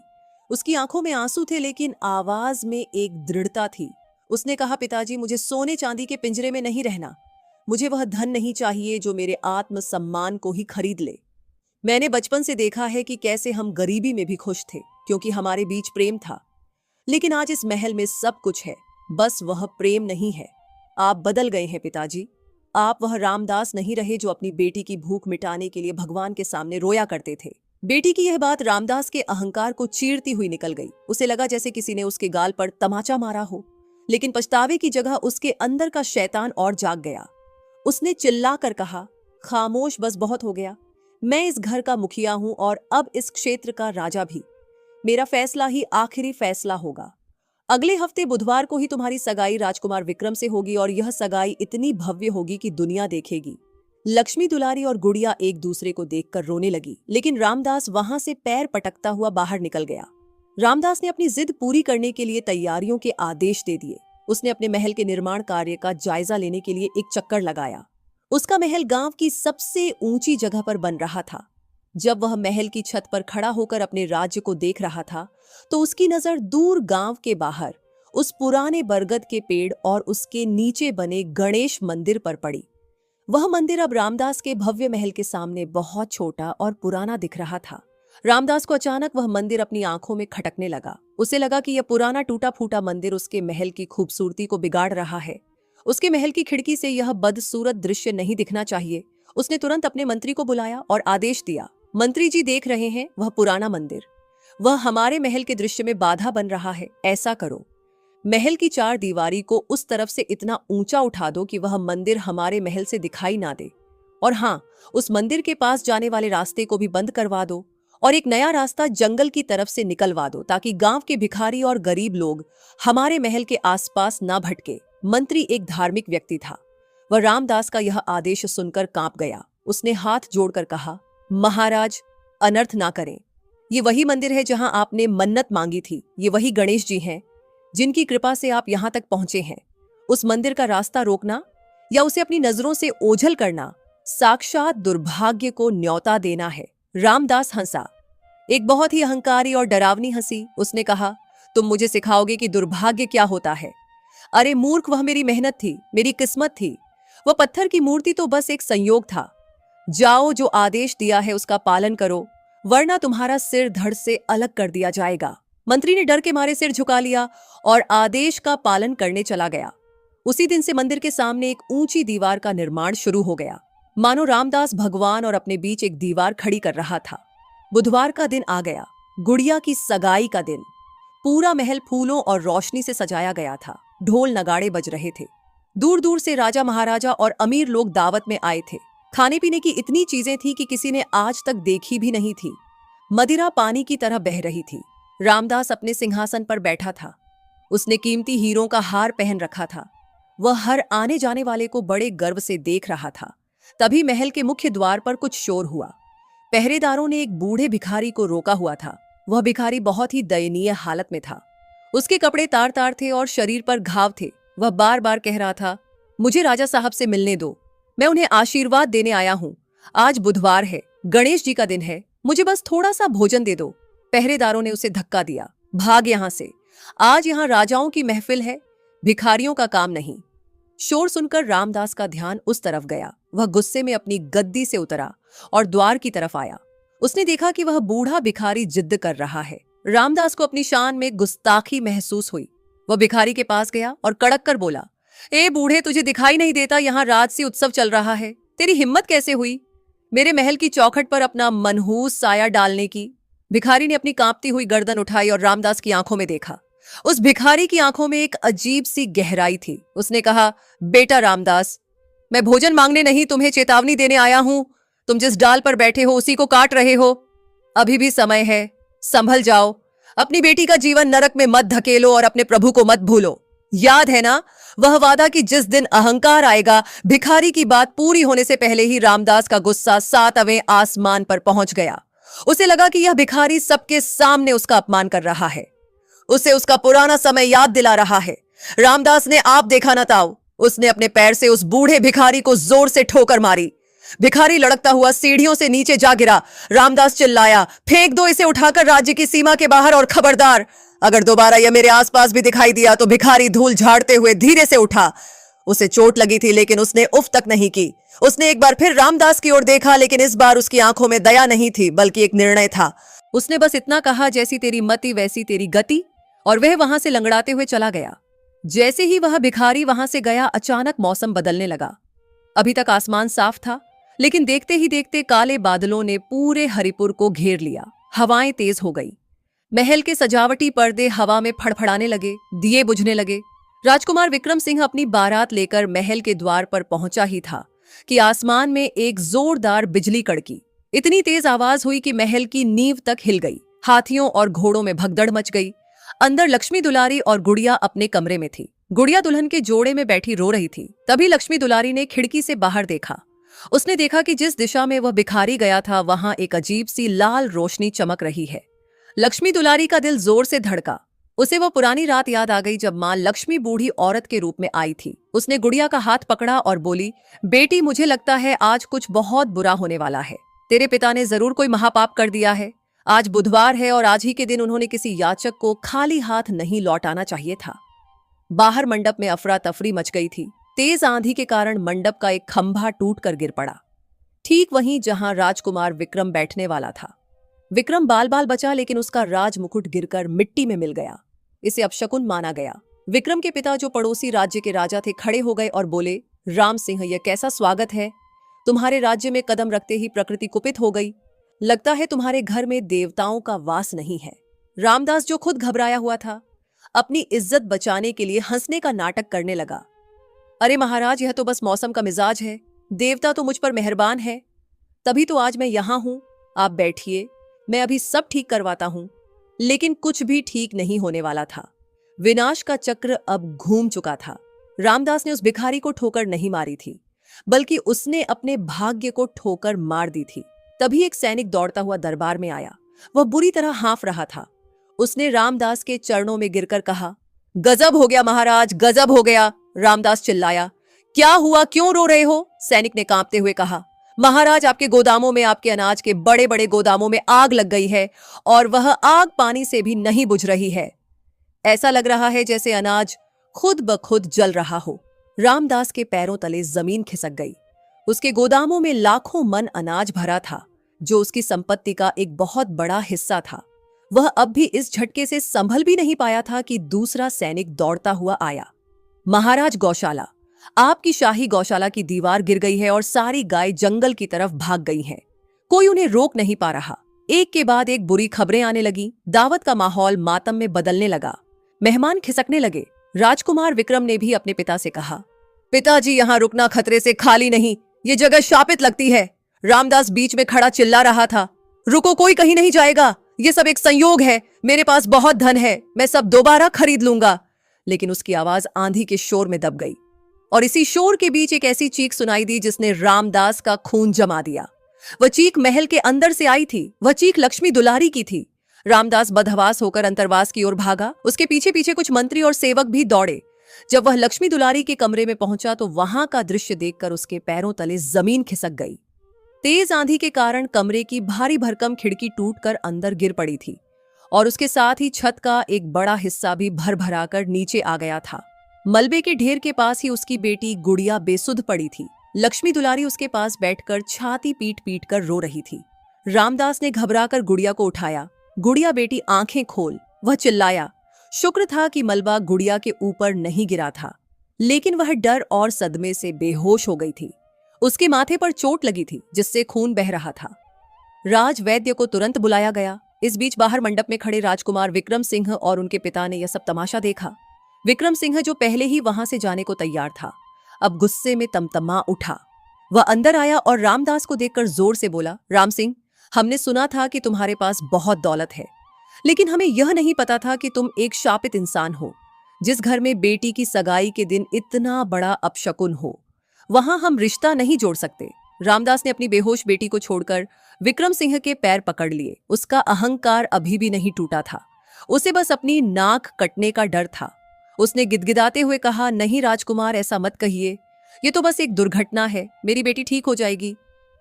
Speaker 1: उसकी आंखों में आंसू थे लेकिन आवाज में एक दृढ़ता थी। उसने कहा, पिताजी, मुझे सोने चांदी के पिंजरे में नहीं रहना। मुझे वह धन नहीं चाहिए जो मेरे आत्म सम्मान को ही खरीद ले। मैंने बचपन से देखा है कि कैसे हम गरीबी में भी खुश थे क्योंकि हमारे बीच प्रेम था। लेकिन आज इस महल में सब कुछ है, बस वह प्रेम नहीं है। आप बदल गए हैं पिताजी। आप वह रामदास नहीं रहे जो अपनी बेटी की भूख मिटाने के लिए भगवान के सामने रोया करते थे। बेटी की यह बात रामदास के अहंकार को चीरती हुई निकल गई। उसे लगा जैसे किसी ने उसके गाल पर तमाचा मारा हो। लेकिन पछतावे की जगह उसके अंदर का शैतान और जाग गया। उसने चिल्ला कर कहा, खामोश, बस बहुत हो गया। मैं इस घर का मुखिया हूं और अब इस क्षेत्र का राजा भी। मेरा फैसला ही आखिरी फैसला होगा। अगले हफ्ते बुधवार को ही तुम्हारी सगाई राजकुमार विक्रम से होगी और यह सगाई इतनी भव्य होगी कि दुनिया देखेगी। लक्ष्मी दुलारी और गुड़िया एक दूसरे को देखकर रोने लगी, लेकिन रामदास वहां से पैर पटकता हुआ बाहर निकल गया। रामदास ने अपनी जिद पूरी करने के लिए तैयारियों के आदेश दे दिए। उसने अपने महल के निर्माण कार्य का जायजा लेने के लिए एक चक्कर लगाया। उसका महल गांव की सबसे ऊंची जगह पर बन रहा था। जब वह महल की छत पर खड़ा होकर अपने राज्य को देख रहा था, तो उसकी नजर दूर गांव के बाहर उस पुराने बरगद के पेड़ और उसके नीचे बने गणेश मंदिर पर पड़ी। वह मंदिर अब रामदास के भव्य महल के सामने बहुत छोटा और पुराना दिख रहा था। रामदास को अचानक वह मंदिर अपनी आंखों में खटकने लगा। उसे लगा कि यह पुराना टूटा फूटा मंदिर उसके महल की खूबसूरती को बिगाड़ रहा है। उसके महल की खिड़की से यह बदसूरत दृश्य नहीं दिखना चाहिए। उसने तुरंत अपने मंत्री को बुलाया और आदेश दिया, मंत्री जी देख रहे हैं वह पुराना मंदिर, वह हमारे महल के दृश्य में बाधा बन रहा है। ऐसा करो, महल की चार दीवारी को उस तरफ से इतना ऊंचा उठा दो कि वह मंदिर हमारे महल से दिखाई ना दे। और हाँ, उस मंदिर के पास जाने वाले रास्ते को भी बंद करवा दो और एक नया रास्ता जंगल की तरफ से निकलवा दो, ताकि गांव के भिखारी और गरीब लोग हमारे महल के आसपास ना भटके। मंत्री एक धार्मिक व्यक्ति था। वह रामदास का यह आदेश सुनकर कांप गया। उसने हाथ जोड़कर कहा, महाराज, अनर्थ ना करें। ये वही मंदिर है जहां आपने मन्नत मांगी थी। ये वही गणेश जी हैं जिनकी कृपा से आप यहां तक पहुंचे हैं। उस मंदिर का रास्ता रोकना या उसे अपनी नजरों से ओझल करना साक्षात दुर्भाग्य को न्योता देना है। रामदास हंसा, एक बहुत ही अहंकारी और डरावनी हंसी। उसने कहा, तुम मुझे सिखाओगे कि दुर्भाग्य क्या होता है? अरे मूर्ख, वह मेरी मेहनत थी, मेरी किस्मत थी। वह पत्थर की मूर्ति तो बस एक संयोग था। जाओ, जो आदेश दिया है उसका पालन करो, वरना तुम्हारा सिर धड़ से अलग कर दिया जाएगा। मंत्री ने डर के मारे सिर झुका लिया और आदेश का पालन करने चला गया। उसी दिन से मंदिर के सामने एक ऊंची दीवार का निर्माण शुरू हो गया, मानो रामदास भगवान और अपने बीच एक दीवार खड़ी कर रहा था। बुधवार का दिन आ गया, गुड़िया की सगाई का दिन। पूरा महल फूलों और रोशनी से सजाया गया था। ढोल नगाड़े बज रहे थे। दूर दूर से राजा महाराजा और अमीर लोग दावत में आए थे। खाने पीने की इतनी चीजें थी कि किसी ने आज तक देखी भी नहीं थी। मदिरा पानी की तरह बह रही थी। रामदास अपने सिंहासन पर बैठा था। उसने कीमती हीरों का हार पहन रखा था। वह हर आने जाने वाले को बड़े गर्व से देख रहा था। तभी महल के मुख्य द्वार पर कुछ शोर हुआ। पहरेदारों ने एक बूढ़े भिखारी को रोका हुआ था। वह भिखारी बहुत ही दयनीय हालत में था। उसके कपड़े तार तार थे और शरीर पर घाव थे। वह बार बार कह रहा था, मुझे राजा साहब से मिलने दो, मैं उन्हें आशीर्वाद देने आया हूं। आज बुधवार है, गणेश जी का दिन है, मुझे बस थोड़ा सा भोजन दे दो। पहरेदारों ने उसे धक्का दिया, भाग यहां से, आज यहां राजाओं की महफिल है, भिखारियों का काम नहीं। शोर सुनकर रामदास का ध्यान उस तरफ गया। वह गुस्से में अपनी गद्दी से उतरा और द्वार की तरफ आया। उसने देखा कि वह बूढ़ा भिखारी जिद्द कर रहा है। रामदास को अपनी शान में गुस्ताखी महसूस हुई। वह भिखारी के पास गया और कड़क कर बोला, ए बूढ़े, तुझे दिखाई नहीं देता यहाँ राजसी उत्सव चल रहा है? तेरी हिम्मत कैसे हुई मेरे महल की चौखट पर अपना मनहूस साया डालने की? भिखारी ने अपनी कांपती हुई गर्दन उठाई और रामदास की आंखों में देखा। उस भिखारी की आंखों में एक अजीब सी गहराई थी। उसने कहा, बेटा रामदास, मैं भोजन मांगने नहीं, तुम्हें चेतावनी देने आया हूं। तुम जिस डाल पर बैठे हो उसी को काट रहे हो। अभी भी समय है, संभल जाओ। अपनी बेटी का जीवन नरक में मत धकेलो और अपने प्रभु को मत भूलो। याद है ना वह वादा कि जिस दिन अहंकार आएगा? भिखारी की बात पूरी होने से पहले ही रामदास का गुस्सा 7वें आसमान पर पहुंच गया। उसे लगा कि यह भिखारी सबके सामने उसका अपमान कर रहा है, उसे उसका पुराना समय याद दिला रहा है। रामदास ने आप देखा न ताऊ, उसने अपने पैर से उस बूढ़े भिखारी को जोर से ठोकर मारी। भिखारी लड़कता हुआ सीढ़ियों से नीचे जा गिरा। रामदास चिल्लाया, फेंक दो इसे उठाकर राज्य की सीमा के बाहर, और खबरदार, अगर दोबारा यह मेरे आसपास भी दिखाई दिया तो। भिखारी धूल झाड़ते हुए धीरे से उठा। उसे चोट लगी थी, लेकिन उसने उफ तक नहीं की। उसने एक बार फिर रामदास की ओर देखा, लेकिन इस बार उसकी आंखों में दया नहीं थी, बल्कि एक निर्णय था। उसने बस इतना कहा, जैसी तेरी मति वैसी तेरी गति, और वह वहां से लंगड़ाते हुए चला गया। जैसे ही वह भिखारी वहां से गया, अचानक मौसम बदलने लगा। अभी तक आसमान साफ था, लेकिन देखते ही देखते काले बादलों ने पूरे हरिपुर को घेर लिया। हवाएं तेज हो गई। महल के सजावटी पर्दे हवा में फड़फड़ाने लगे, दिए बुझने लगे। राजकुमार विक्रम सिंह अपनी बारात लेकर महल के द्वार पर पहुंचा ही था कि आसमान में एक जोरदार बिजली कड़की। इतनी तेज आवाज हुई कि महल की नींव तक हिल गई। हाथियों और घोड़ों में भगदड़ मच गई। अंदर लक्ष्मी दुलारी और गुड़िया अपने कमरे में थी। गुड़िया दुल्हन के जोड़े में बैठी रो रही थी। तभी लक्ष्मी दुलारी ने खिड़की से बाहर देखा। उसने देखा कि जिस दिशा में वह भिखारी गया था वहां एक अजीब सी लाल रोशनी चमक रही है। लक्ष्मी दुलारी का दिल जोर से धड़का। उसे वह पुरानी रात याद आ गई जब मां लक्ष्मी बूढ़ी औरत के रूप में आई थी। उसने गुड़िया का हाथ पकड़ा और बोली, बेटी मुझे लगता है आज कुछ बहुत बुरा होने वाला है। तेरे पिता ने जरूर कोई महापाप कर दिया है। आज बुधवार है और आज ही के दिन उन्होंने किसी याचक को खाली हाथ नहीं लौटाना चाहिए था। बाहर मंडप में अफरा तफरी मच गई थी। तेज आंधी के कारण मंडप का एक खंभा टूटकर गिर पड़ा, ठीक वहीं जहां राजकुमार विक्रम बैठने वाला था। विक्रम बाल बाल बचा, लेकिन उसका राज मुकुट गिरकर मिट्टी में मिल गया। इसे अपशकुन माना गया। विक्रम के पिता जो पड़ोसी राज्य के राजा थे खड़े हो गए और बोले, राम सिंह, यह कैसा स्वागत है। तुम्हारे राज्य में कदम रखते ही प्रकृति कुपित हो गई। लगता है तुम्हारे घर में देवताओं का वास नहीं है। रामदास जो खुद घबराया हुआ था, अपनी इज्जत बचाने के लिए हंसने का नाटक करने लगा। अरे महाराज, यह तो बस मौसम का मिजाज है। देवता तो मुझ पर मेहरबान है, तभी तो आज मैं यहां हूं। आप बैठिए, मैं अभी सब ठीक करवाता हूं। लेकिन कुछ भी ठीक नहीं होने वाला था। विनाश का चक्र अब घूम चुका था। रामदास ने उस भिखारी को ठोकर नहीं मारी थी, बल्कि उसने अपने भाग्य को ठोकर मार दी थी। तभी एक सैनिक दौड़ता हुआ दरबार में आया। वह बुरी तरह हाँफ रहा था। उसने रामदास के चरणों में गिरकर कहा, गजब हो गया महाराज, गजब हो गया। रामदास चिल्लाया, क्या हुआ, क्यों रो रहे हो? सैनिक ने कांपते हुए कहा, महाराज, आपके गोदामों में, आपके अनाज के बड़े बड़े गोदामों में आग लग गई है और वह आग पानी से भी नहीं बुझ रही है। ऐसा लग रहा है जैसे अनाज खुद ब खुद जल रहा हो। रामदास के पैरों तले जमीन खिसक गई। उसके गोदामों में लाखों मन अनाज भरा था, जो उसकी संपत्ति का एक बहुत बड़ा हिस्सा था। वह अब भी इस झटके से संभल भी नहीं पाया था कि दूसरा सैनिक दौड़ता हुआ आया। महाराज, गौशाला, आपकी शाही गौशाला की दीवार गिर गई है और सारी गाय जंगल की तरफ भाग गई हैं। कोई उन्हें रोक नहीं पा रहा। एक के बाद एक बुरी खबरें आने लगी। दावत का माहौल मातम में बदलने लगा। मेहमान खिसकने लगे। राजकुमार विक्रम ने भी अपने पिता से कहा, पिताजी, यहां रुकना खतरे से खाली नहीं। ये जगह शापित लगती है। रामदास बीच में खड़ा चिल्ला रहा था, रुको, कोई कहीं नहीं जाएगा। ये सब एक संयोग है। मेरे पास बहुत धन है, मैं सब दोबारा खरीद लूंगा। लेकिन उसकी आवाज आंधी के शोर में दब गई और इसी शोर के बीच एक ऐसी चीख सुनाई दी जिसने रामदास का खून जमा दिया। वह चीख महल के अंदर से आई थी। वह चीख लक्ष्मी दुलारी की थी। रामदास बदहवास होकर अंतरवास की ओर भागा। उसके पीछे पीछे कुछ मंत्री और सेवक भी दौड़े। जब वह लक्ष्मी दुलारी के कमरे में पहुंचा तो वहां का दृश्य देखकर उसके पैरों तले जमीन खिसक गई। तेज आंधी के कारण कमरे की भारी भरकम खिड़की टूटकर अंदर गिर पड़ी थी और उसके साथ ही छत का एक बड़ा हिस्सा भी भर भराकर नीचे आ गया था। मलबे के ढेर के पास ही उसकी बेटी गुड़िया बेसुध पड़ी थी। लक्ष्मी दुलारी उसके पास बैठकर छाती पीट पीट कर रो रही थी। रामदास ने घबराकर गुड़िया को उठाया। गुड़िया बेटी, आंखें खोल। वह चिल्लाया। शुक्र था कि मलबा गुड़िया के ऊपर नहीं गिरा था, लेकिन वह डर और सदमे से बेहोश हो गई थी। उसके माथे पर चोट लगी थी जिससे खून बह रहा था। राज वैद्य को तुरंत बुलाया गया। इस बीच बाहर मंडप में खड़े राजकुमार विक्रम सिंह और उनके पिता ने यह सब तमाशा देखा। विक्रम सिंह, जो पहले ही वहां से जाने को तैयार था, अब गुस्से में तमतमा उठा। वह अंदर आया और रामदास को देखकर जोर से बोला, राम सिंह, हमने सुना था कि तुम्हारे पास बहुत दौलत है, लेकिन हमें यह नहीं पता था कि तुम एक शापित इंसान हो। जिस घर में बेटी की सगाई के दिन इतना बड़ा अपशकुन हो, वहां हम रिश्ता नहीं जोड़ सकते। रामदास ने अपनी बेहोश बेटी को छोड़कर विक्रम सिंह के पैर पकड़ लिए। उसका अहंकार अभी भी नहीं टूटा था। उसे बस अपनी नाक कटने का डर था। उसने गिदगिदाते हुए कहा, नहीं राजकुमार, ऐसा मत कहिए। ये तो बस एक दुर्घटना है। मेरी बेटी ठीक हो जाएगी।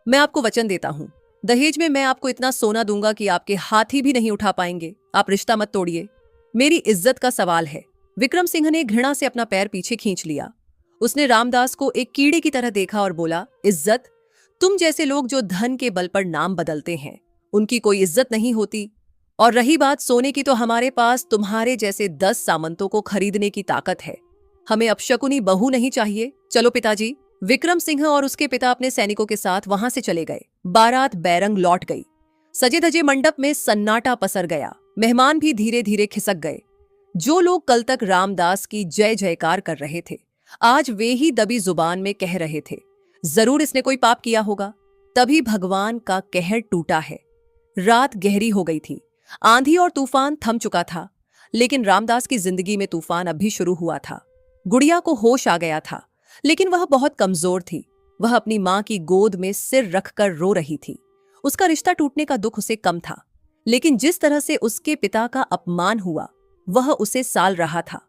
Speaker 1: मैं आपको वचन देता हूँ, दहेज में मैं आपको इतना सोना दूंगा कि आपके हाथी भी नहीं उठा पाएंगे। आप रिश्ता मत तोड़िए, मेरी इज्जत का सवाल है। विक्रम सिंह ने घृणा से अपना पैर पीछे खींच लिया। उसने रामदास को एक कीड़े की तरह देखा और बोला, इज्जत? तुम जैसे लोग जो धन के बल पर नाम बदलते हैं, उनकी कोई इज्जत नहीं होती। और रही बात सोने की, तो हमारे पास तुम्हारे जैसे 10 सामंतों को खरीदने की ताकत है। हमें अपशकुनी बहू नहीं चाहिए। चलो पिताजी। विक्रम सिंह और उसके पिता अपने सैनिकों के साथ वहां से चले गए। बारात बैरंग लौट गई। सजे धजे मंडप में सन्नाटा पसर गया। मेहमान भी धीरे धीरे खिसक गए। जो लोग कल तक रामदास की जय जयकार कर रहे थे, आज वे ही दबी जुबान में कह रहे थे, जरूर इसने कोई पाप किया होगा। तभी भगवान का कहर टूटा है। रात गहरी हो गई थी, आंधी और तूफान थम चुका था, लेकिन रामदास की जिंदगी में तूफान अभी शुरू हुआ था। गुड़िया को होश आ गया था, लेकिन वह बहुत कमजोर थी। वह अपनी मां की गोद में सिर रखकर रो रही थी। उसका रिश्ता टूटने का दुख उसे कम था, लेकिन जिस तरह से उसके पिता का अपमान हुआ, वह उसे साल रहा था।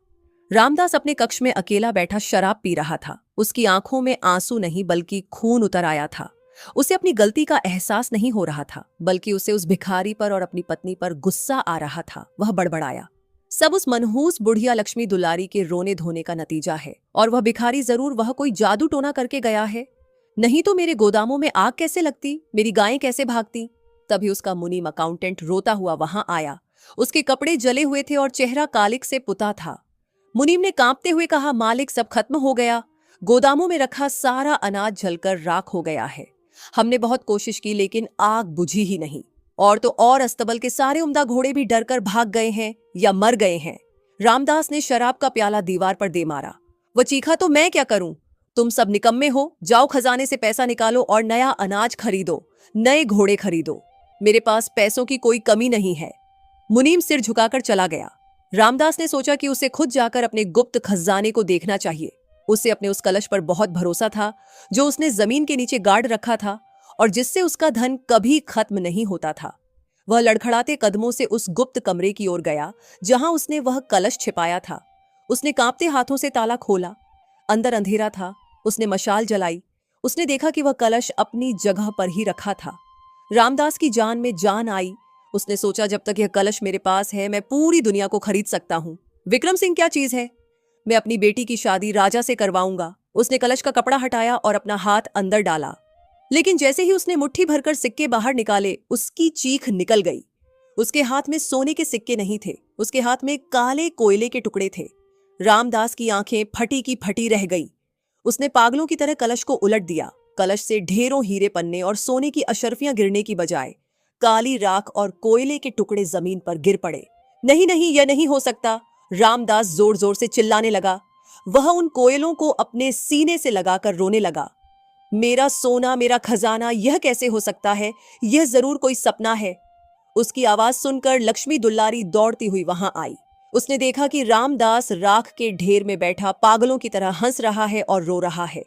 Speaker 1: रामदास अपने कक्ष में अकेला बैठा शराब पी रहा था। उसकी आंखों में आंसू नहीं बल्कि खून उतर आया था। उसे अपनी गलती का एहसास नहीं हो रहा था, बल्कि उसे उस भिखारी पर और अपनी पत्नी पर गुस्सा आ रहा था। वह बड़बड़ाया, सब उस मनहूस बुढ़िया लक्ष्मी दुलारी के रोने धोने का नतीजा है, और वह भिखारी जरूर वह कोई जादू टोना करके गया है। नहीं तो मेरे गोदामों में आग कैसे लगती, मेरी गायें कैसे भागती। तभी उसका मुनीम अकाउंटेंट रोता हुआ वहां आया। उसके कपड़े जले हुए थे और चेहरा कालिक से पुता था। मुनीम ने कांपते हुए कहा, मालिक, सब खत्म हो गया। गोदामों में रखा सारा अनाज जलकर राख हो गया है। हमने बहुत कोशिश की, लेकिन आग बुझी ही नहीं। और तो और अस्तबल के सारे उम्दा घोड़े भी डरकर भाग गए हैं या मर गए हैं। रामदास ने शराब का प्याला दीवार पर दे मारा। वह चीखा, तो मैं क्या करूं? तुम सब निकम्मे हो। जाओ खजाने से पैसा निकालो और नया अनाज खरीदो, नए घोड़े खरीदो। मेरे पास पैसों की कोई कमी नहीं है। मुनीम सिर झुकाकर चला गया। रामदास ने सोचा कि उसे खुद जाकर अपने गुप्त खजाने को देखना चाहिए। उसे अपने उस कलश पर बहुत भरोसा था, जो उसने जमीन के नीचे गाड़ रखा था और जिससे उसका धन कभी खत्म नहीं होता था। वह लड़खड़ाते कदमों से उस गुप्त कमरे की ओर गया, जहां उसने वह कलश छिपाया था। उसने कांपते हाथों से ताला खोला। अंदर अंधेरा था। उसने मशाल जलाई। उसने देखा कि वह कलश अपनी जगह पर ही रखा था। रामदास की जान में जान आई। उसने सोचा, जब तक यह कलश मेरे पास है, मैं पूरी दुनिया को खरीद सकता हूं। विक्रम सिंह क्या चीज है? मैं अपनी बेटी की शादी राजा से करवाऊंगा। उसने कलश का कपड़ा हटाया और अपना हाथ अंदर डाला, लेकिन जैसे ही उसने मुट्ठी भरकर सिक्के बाहर निकाले, उसकी चीख निकल गई। उसके हाथ में सोने के सिक्के नहीं थे, उसके हाथ में काले कोयले के टुकड़े थे। रामदास की आंखें फटी की फटी रह गई। उसने पागलों की तरह कलश को उलट दिया। कलश से ढेरों हीरे पन्ने और सोने की अशर्फियां गिरने की बजाय काली राख और कोयले के टुकड़े जमीन पर गिर पड़े। नहीं नहीं, यह नहीं हो सकता। रामदास जोर जोर से चिल्लाने लगा। वह उन कोयलों को अपने सीने से लगाकर रोने लगा। मेरा सोना, मेरा खजाना, यह कैसे हो सकता है? यह जरूर कोई सपना है। उसकी आवाज सुनकर लक्ष्मी दुलारी दौड़ती हुई वहां आई। उसने देखा कि रामदास राख के ढेर में बैठा पागलों की तरह हंस रहा है और रो रहा है।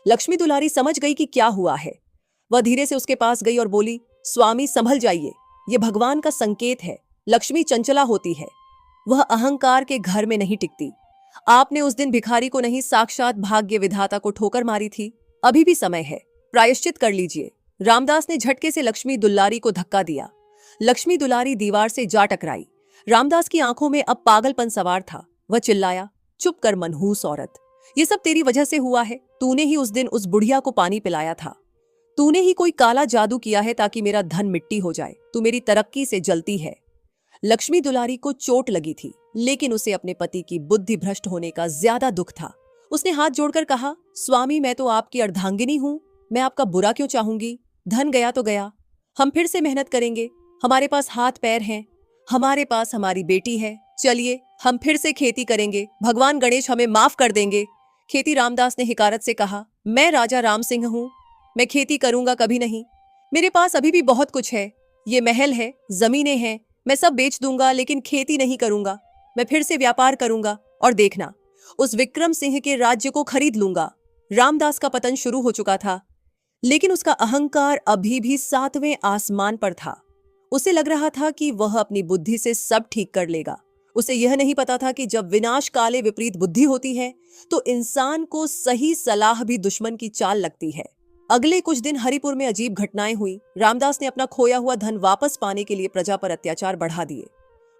Speaker 1: लक्ष्मी दुलारी समझ गई कि क्या हुआ है। वह धीरे से उसके पास गई और बोली, स्वामी, संभल जाइए, यह भगवान का संकेत है। लक्ष्मी चंचला होती है, वह अहंकार के घर में नहीं टिकती। आपने उस दिन भिखारी को नहीं, साक्षात भाग्य विधाता को ठोकर मारी थी। अभी भी समय है, प्रायश्चित कर लीजिए। रामदास ने झटके से लक्ष्मी दुलारी को धक्का दिया। लक्ष्मी दुलारी दीवार से जा टकराई। रामदास की आंखों में अब पागलपन सवार था। वह चिल्लाया, चुप कर मनहूस औरत, ये सब तेरी वजह से हुआ है। तूने ही उस दिन उस बुढ़िया को पानी पिलाया था। तूने ही कोई काला जादू किया है ताकि मेरा धन मिट्टी हो जाए। तू मेरी तरक्की से जलती है। लक्ष्मी दुलारी को चोट लगी थी, लेकिन उसे अपने पति की बुद्धि भ्रष्ट होने का ज्यादा दुख था। उसने हाथ जोड़कर कहा, स्वामी, मैं तो आपकी अर्धांगिनी हूं। मैं आपका बुरा क्यों चाहूंगी? धन गया तो गया। हम फिर से मेहनत करेंगे। हमारे पास हाथ पैर हैं। हमारे पास हमारी बेटी है। चलिए, हम फिर से खेती करेंगे। भगवान गणेश हमें माफ कर देंगे। खेती रामदास ने हिकारत से कहा, मैं राजा राम सिंह हूं। मैं खेती करूंगा कभी नहीं। मेरे पास अभी भी बहुत कुछ है। ये महल है, जमीनें हैं, मैं सब बेच दूंगा, लेकिन खेती नहीं करूंगा। मैं फिर से व्यापार करूंगा और देखना, उस विक्रम सिंह के राज्य को खरीद लूंगा। रामदास का पतन शुरू हो चुका था, लेकिन उसका अहंकार अभी भी 7वें आसमान पर था। उसे लग रहा था कि वह अपनी बुद्धि से सब ठीक कर लेगा। उसे यह नहीं पता था कि जब विनाश काले विपरीत बुद्धि होती है, तो इंसान को सही सलाह भी दुश्मन की चाल लगती है। अगले कुछ दिन हरिपुर में अजीब घटनाएं हुई। रामदास ने अपना खोया हुआ धन वापस पाने के लिए प्रजा पर अत्याचार बढ़ा दिए।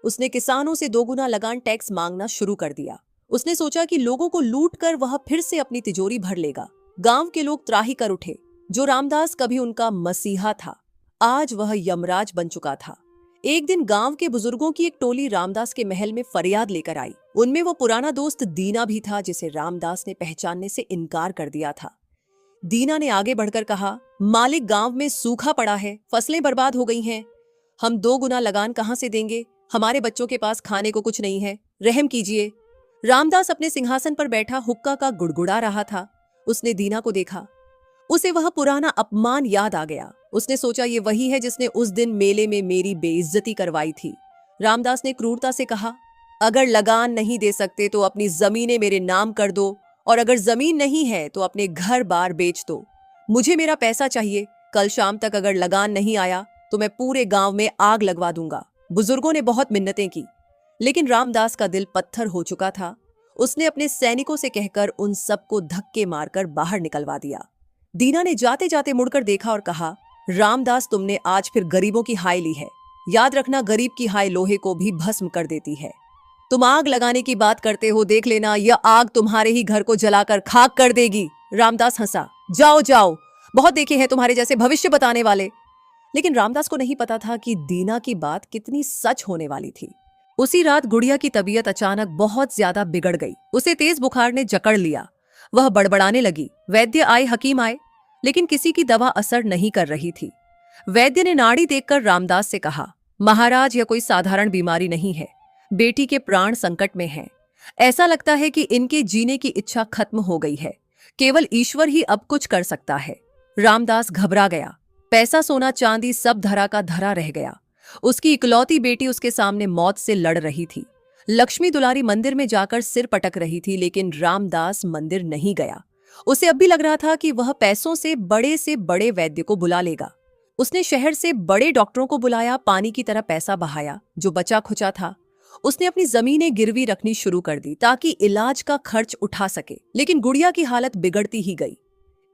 Speaker 1: उसने किसानों से 2 गुना लगान टैक्स मांगना शुरू कर दिया। उसने सोचा कि लोगों को लूट कर वह फिर से अपनी तिजोरी भर लेगा। गांव के लोग त्राही कर उठे। जो रामदास कभी उनका मसीहा था, आज वह यमराज बन चुका था। एक दिन गांव के बुजुर्गों की एक टोली रामदास के महल में फरियाद लेकर आई। उनमें वो पुराना दोस्त दीना भी था, जिसे रामदास ने पहचानने से इनकार कर दिया था। दीना ने आगे बढ़कर कहा, मालिक, गांव में सूखा पड़ा है, फसलें बर्बाद हो गई हैं। हम 2 गुना लगान कहां से देंगे? हमारे बच्चों के पास खाने को कुछ नहीं है। रहम कीजिए। रामदास अपने सिंहासन पर बैठा हुक्का का गुड़गुड़ा रहा था। उसने दीना को देखा। उसे वह पुराना अपमान याद आ गया। उसने सोचा ये वही है जिसने उस दिन मेले में मेरी बेइज्जती करवाई थी। रामदास ने क्रूरता से कहा, अगर लगान नहीं दे सकते तो अपनी जमीनें मेरे नाम कर दो, और अगर जमीन नहीं है तो अपने घर बार बेच दो। मुझे मेरा पैसा चाहिए। कल शाम तक अगर लगान नहीं आया तो मैं पूरे गांव में आग लगवा दूंगा। बुजुर्गों ने बहुत मिन्नतें की, लेकिन रामदास का दिल पत्थर हो चुका था। उसने अपने सैनिकों से कहकर उन सबको धक्के मारकर बाहर निकलवा दिया। दीना ने जाते जाते मुड़कर देखा और कहा, रामदास, तुमने आज फिर गरीबों की हाय ली है। याद रखना, गरीब की हाय लोहे को भी भस्म कर देती है। तुम आग लगाने की बात करते हो, देख लेना यह आग तुम्हारे ही घर को जलाकर खाक कर देगी। रामदास हंसा। जाओ जाओ, बहुत देखे हैं तुम्हारे जैसे भविष्य बताने वाले। लेकिन रामदास को नहीं पता था कि दीना की बात कितनी सच होने वाली थी। उसी रात गुड़िया की तबीयत अचानक बहुत ज्यादा बिगड़ गई। उसे तेज बुखार ने जकड़ लिया। वह बड़बड़ाने लगी। वैद्य आए, हकीम आए, लेकिन किसी की दवा असर नहीं कर रही थी। वैद्य ने नाड़ी देखकर रामदास से कहा, महाराज, यह कोई साधारण बीमारी नहीं है। बेटी के प्राण संकट में हैं। ऐसा लगता है कि इनके जीने की इच्छा खत्म हो गई है। केवल ईश्वर ही अब कुछ कर सकता है। रामदास घबरा गया। पैसा, सोना, चांदी सब धरा का धरा रह गया। उसकी इकलौती बेटी उसके सामने मौत से लड़ रही थी। लक्ष्मी दुलारी मंदिर में जाकर सिर पटक रही थी, लेकिन रामदास मंदिर नहीं गया। उसे अब भी लग रहा था कि वह पैसों से बड़े वैद्य को बुला लेगा। उसने शहर से बड़े डॉक्टरों को बुलाया, पानी की तरह पैसा बहाया। जो बचा खुचा था उसने अपनी जमीनें गिरवी रखनी शुरू कर दी ताकि इलाज का खर्च उठा सके। लेकिन गुड़िया की हालत बिगड़ती ही गई।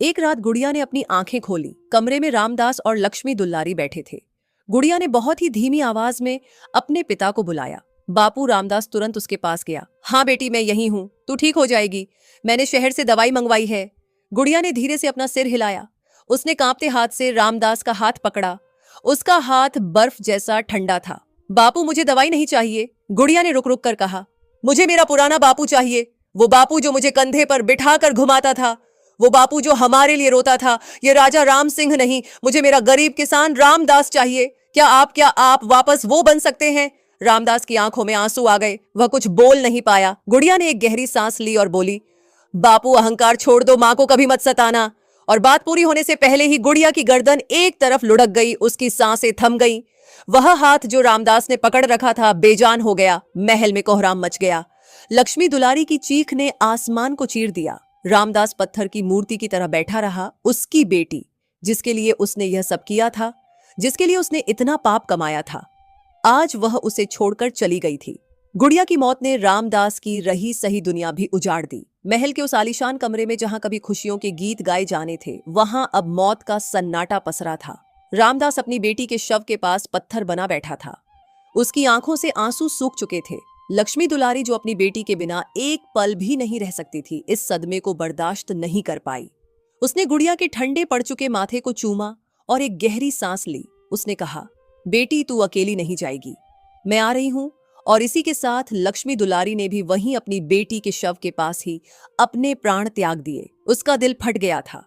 Speaker 1: एक रात गुड़िया ने अपनी आंखें खोली। कमरे में रामदास और लक्ष्मी दुलारी बैठे थे। गुड़िया ने बहुत ही धीमी आवाज में अपने पिता को बुलाया। बापू। रामदास तुरंत उसके पास गया। हाँ बेटी, मैं यही हूं, तू ठीक हो जाएगी। मैंने शहर से दवाई मंगवाई है। गुड़िया ने धीरे से अपना सिर हिलाया। उसने कांपते हाथ से रामदास का हाथ पकड़ा। उसका हाथ बर्फ जैसा ठंडा था। बापू, मुझे दवाई नहीं चाहिए, गुड़िया ने रुक रुक कर कहा। मुझे मेरा पुराना बापू चाहिए, वो बापू जो मुझे कंधे पर बिठाकर घुमाता था, वो बापू जो हमारे लिए रोता था। ये राजा राम सिंह नहीं, मुझे मेरा गरीब किसान रामदास चाहिए। क्या आप वापस वो बन सकते हैं? रामदास की आंखों में आंसू आ गए। वह कुछ बोल नहीं पाया। गुड़िया ने एक गहरी सांस ली और बोली, बापू, अहंकार छोड़ दो, मां को कभी मत सताना। और बात पूरी होने से पहले ही गुड़िया की गर्दन एक तरफ लुढ़क गई। उसकी सांसें थम गई। वह हाथ जो रामदास ने पकड़ रखा था बेजान हो गया। महल में कोहराम मच गया। लक्ष्मी दुलारी की चीख ने आसमान को चीर दिया। रामदास पत्थर की मूर्ति की तरह बैठा रहा। उसकी बेटी, जिसके लिए उसने यह सब किया था, जिसके लिए उसने इतना पाप कमाया था, आज वह उसे छोड़कर चली गई थी। गुड़िया की मौत ने रामदास की रही सही दुनिया भी उजाड़ दी। महल के उस आलीशान कमरे में जहां कभी खुशियों के गीत गाए जाने थे, वहां अब मौत का सन्नाटा पसरा था। रामदास अपनी बेटी के शव के पास पत्थर बना बैठा था। उसकी आंखों से आंसू सूख चुके थे। लक्ष्मी दुलारी, जो अपनी बेटी के बिना एक पल भी नहीं रह सकती थी, इस सदमे को बर्दाश्त नहीं कर पाई। उसने गुड़िया के ठंडे पड़ चुके माथे को चूमा और एक गहरी सांस ली। उसने कहा, बेटी, तू अकेली नहीं जाएगी, मैं आ रही हूं। और इसी के साथ लक्ष्मी दुलारी ने भी वहीं अपनी बेटी के शव के पास ही अपने प्राण त्याग दिए। उसका दिल फट गया था।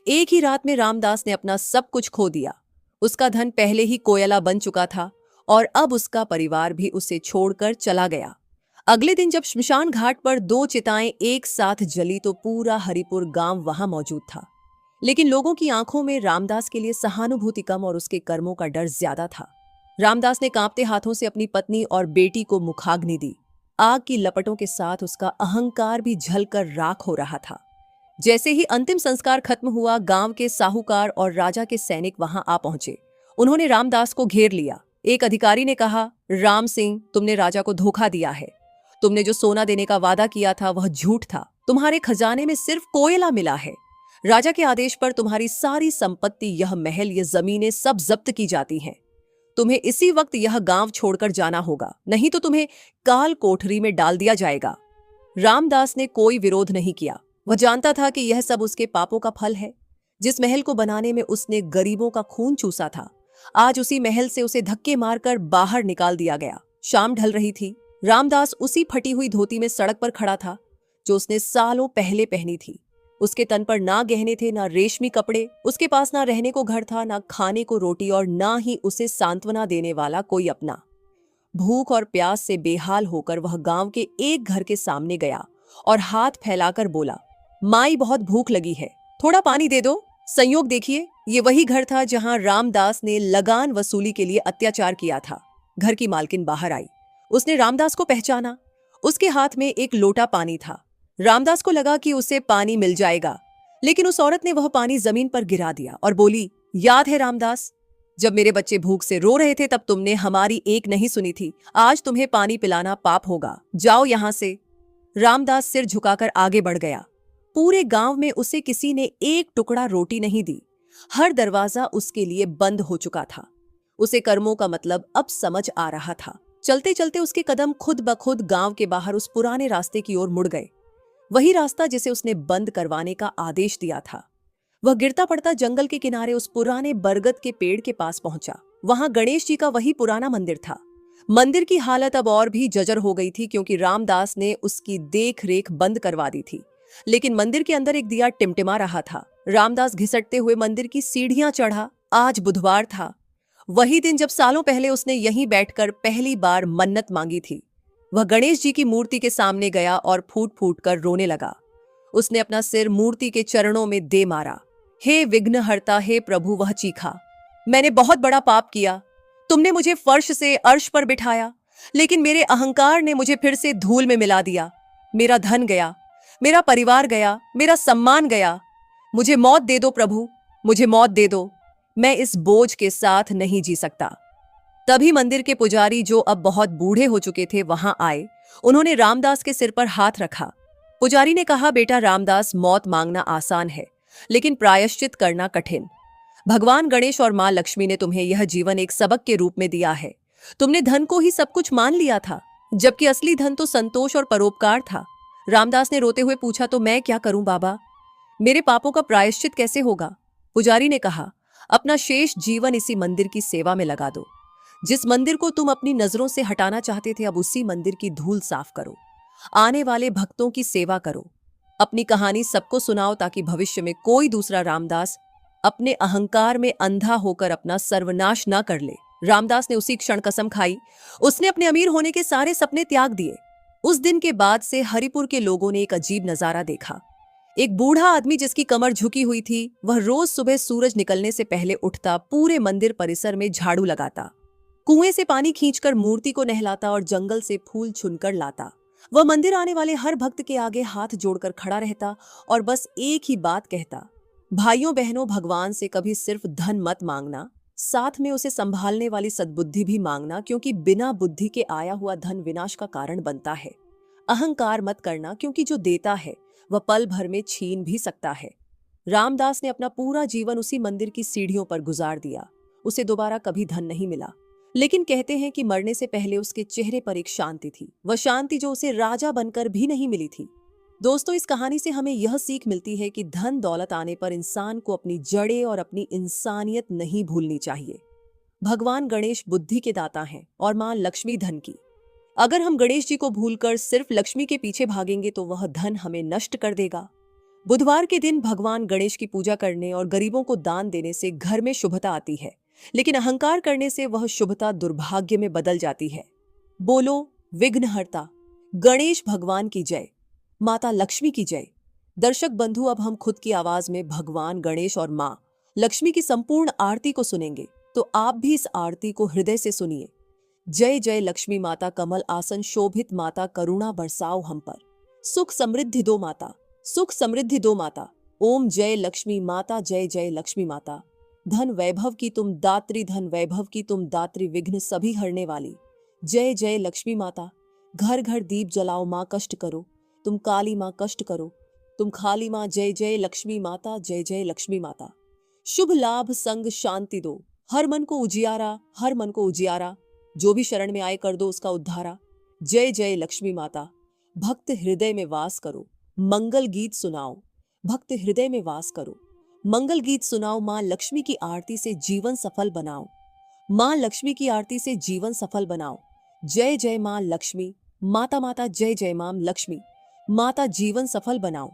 Speaker 1: एक ही रात में रामदास ने अपना सब कुछ खो दिया। उसका धन पहले ही कोयला बन चुका था और अब उसका परिवार भी उसे छोड़कर चला गया। अगले दिन जब श्मशान घाट पर 2 चिताएं एक साथ जली तो पूरा हरिपुर गांव वहां मौजूद था। लेकिन लोगों की आंखों में रामदास के लिए सहानुभूति कम और उसके कर्मों का डर ज्यादा था। रामदास ने कांपते हाथों से अपनी पत्नी और बेटी को मुखाग्नि दी। आग की लपटों के साथ उसका अहंकार भी झलकर राख हो रहा था। जैसे ही अंतिम संस्कार खत्म हुआ, गांव के साहूकार और राजा के सैनिक वहां आ पहुंचे। उन्होंने रामदास को घेर लिया। एक अधिकारी ने कहा, राम सिंह, तुमने राजा को धोखा दिया है। तुमने जो सोना देने का वादा किया था वह झूठ था। तुम्हारे खजाने में सिर्फ कोयला मिला है। राजा के आदेश पर तुम्हारी सारी संपत्ति, यह महल, ये जमीनें सब जब्त की जाती हैं। तुम्हें इसी वक्त यह गांव छोड़कर जाना होगा, नहीं तो तुम्हें काल कोठरी में डाल दिया जाएगा। रामदास ने कोई विरोध नहीं किया। वह जानता था कि यह सब उसके पापों का फल है। जिस महल को बनाने में उसने गरीबों का खून चूसा था, आज उसी महल से उसे धक्के मारकर बाहर निकाल दिया गया। शाम ढल रही थी। रामदास उसी फटी हुई धोती में सड़क पर खड़ा था जो उसने सालों पहले पहनी थी। उसके तन पर ना गहने थे, ना रेशमी कपड़े। उसके पास ना रहने को घर था, ना खाने को रोटी, और ना ही उसे सांत्वना देने वाला कोई अपना। भूख और प्यास से बेहाल होकर वह गांव के एक घर के सामने गया और हाथ फैलाकर बोला, माई बहुत भूख लगी है, थोड़ा पानी दे दो। संयोग देखिए, ये वही घर था जहां रामदास ने लगान वसूली के लिए अत्याचार किया था। घर की मालकिन बाहर आई। उसने रामदास को पहचाना। उसके हाथ में एक लोटा पानी था। रामदास को लगा कि उसे पानी मिल जाएगा, लेकिन उस औरत ने वह पानी जमीन पर गिरा दिया और बोली, याद है रामदास, जब मेरे बच्चे भूख से रो रहे थे तब तुमने हमारी एक नहीं सुनी थी। आज तुम्हें पानी पिलाना पाप होगा, जाओ यहां से। रामदास सिर झुकाकर आगे बढ़ गया। पूरे गांव में उसे किसी ने एक टुकड़ा रोटी नहीं दी। हर दरवाजा उसके लिए बंद हो चुका था। उसे कर्मों का मतलब अब समझ आ रहा था। चलते चलते उसके कदम खुद ब खुद गांव के बाहर उस पुराने रास्ते की ओर मुड़ गए। वही रास्ता जिसे उसने बंद करवाने का आदेश दिया था। वह गिरता पड़ता जंगल के किनारे उस पुराने बरगद के पेड़ के पास पहुंचा। वहां गणेश जी का वही पुराना मंदिर था। मंदिर की हालत अब और भी जर्जर हो गई थी क्योंकि रामदास ने उसकी देख रेख बंद करवा दी थी। लेकिन मंदिर के अंदर एक दिया टिमटिमा रहा था। रामदास घिसटते हुए मंदिर की सीढ़ियां चढ़ा। आज बुधवार था, वही दिन जब सालों पहले उसने यहीं बैठकर पहली बार मन्नत मांगी थी। वह गणेश जी की मूर्ति के सामने गया और फूट फूट कर रोने लगा। उसने अपना सिर मूर्ति के चरणों में दे मारा। हे विघ्नहर्ता, हे प्रभु, वह चीखा, मैंने बहुत बड़ा पाप किया। तुमने मुझे फर्श से अर्श पर बिठाया, लेकिन मेरे अहंकार ने मुझे फिर से धूल में मिला दिया। मेरा धन गया, मेरा परिवार गया, मेरा सम्मान गया। मुझे मौत दे दो प्रभु, मुझे मौत दे दो। मैं इस बोझ के साथ नहीं जी सकता। तभी मंदिर के पुजारी, जो अब बहुत बूढ़े हो चुके थे, वहां आए। उन्होंने रामदास के सिर पर हाथ रखा। पुजारी ने कहा, बेटा रामदास, मौत मांगना आसान है, लेकिन प्रायश्चित करना कठिन। भगवान गणेश और मां लक्ष्मी ने तुम्हें यह जीवन एक सबक के रूप में दिया है। तुमने धन को ही सब कुछ मान लिया था, जबकि असली धन तो संतोष और परोपकार था। रामदास ने रोते हुए पूछा, तो मैं क्या करूं बाबा? मेरे पापों का प्रायश्चित कैसे होगा? पुजारी ने कहा, अपना शेष जीवन इसी मंदिर की सेवा में लगा दो। जिस मंदिर को तुम अपनी नजरों से हटाना चाहते थे, अब उसी मंदिर की धूल साफ करो। आने वाले भक्तों की सेवा करो। अपनी कहानी सबको सुनाओ ताकि भविष्य में कोई दूसरा रामदास अपने अहंकार में अंधा होकर अपना सर्वनाश न कर ले। रामदास ने उसी क्षण कसम खाई। उसने अपने अमीर होने के सारे सपने त्याग दिए। उस दिन के बाद से हरिपुर के लोगों ने एक अजीब नजारा देखा। एक बूढ़ा आदमी जिसकी कमर झुकी हुई थी, वह रोज सुबह सूरज निकलने से पहले उठता, पूरे मंदिर परिसर में झाड़ू लगाता, कुएं से पानी खींचकर मूर्ति को नहलाता और जंगल से फूल चुनकर लाता। वह मंदिर आने वाले हर भक्त के आगे हाथ जोड़कर खड़ा रहता और बस एक ही बात कहता, भाइयों बहनों, भगवान से कभी सिर्फ धन मत मांगना, साथ में उसे संभालने वाली सद्बुद्धि भी मांगना, क्योंकि बिना बुद्धि के आया हुआ धन विनाश का कारण बनता है। अहंकार मत करना, क्योंकि जो देता है वह पल भर में छीन भी सकता है। रामदास ने अपना पूरा जीवन उसी मंदिर की सीढ़ियों पर गुजार दिया। उसे दोबारा कभी धन नहीं मिला, लेकिन कहते हैं कि मरने से पहले उसके चेहरे पर एक शांति थी, वह शांति जो उसे राजा बनकर भी नहीं मिली थी। दोस्तों, इस कहानी से हमें यह सीख मिलती है कि धन दौलत आने पर इंसान को अपनी जड़ें और अपनी इंसानियत नहीं भूलनी चाहिए। भगवान गणेश बुद्धि के दाता हैं और मां लक्ष्मी धन की। अगर हम गणेश जी को भूलकर सिर्फ लक्ष्मी के पीछे भागेंगे तो वह धन हमें नष्ट कर देगा। बुधवार के दिन भगवान गणेश की पूजा करने और गरीबों को दान देने से घर में शुभता आती है, लेकिन अहंकार करने से वह शुभता दुर्भाग्य में बदल जाती है। बोलो विघ्नहर्ता गणेश भगवान की जय, माता लक्ष्मी की जय। दर्शक बंधु, अब हम खुद की आवाज में भगवान गणेश और मां लक्ष्मी की संपूर्ण आरती को सुनेंगे, तो आप भी इस आरती को हृदय से सुनिए। जय जय लक्ष्मी माता, कमल आसन शोभित माता, करुणा बरसाओ हम पर। सुख समृद्धि दो माता, सुख समृद्धि दो माता। ओम जय लक्ष्मी माता, जय जय लक्ष्मी माता। धन वैभव की तुम दात्री, धन वैभव की तुम दात्री, विघ्न सभी हरने वाली। जय जय लक्ष्मी माता। घर घर दीप जलाओ माँ, कष्ट करो तुम काली माँ, कष्ट करो तुम खाली माँ। जय जय लक्ष्मी माता, जय जय लक्ष्मी माता। शुभ लाभ संग शांति दो, हर मन को उजियारा, हर मन को उजियारा। जो भी शरण में आए कर दो उसका उद्धारा। जय जय लक्ष्मी माता। भक्त हृदय में वास करो, मंगल गीत सुनाओ, भक्त हृदय में वास करो, मंगल गीत सुनाओ। माँ लक्ष्मी की आरती से जीवन सफल बनाओ, माँ लक्ष्मी की आरती से जीवन सफल बनाओ। जय जय माँ लक्ष्मी माता, माता जय जय माँ लक्ष्मी माता, जीवन सफल बनाओ।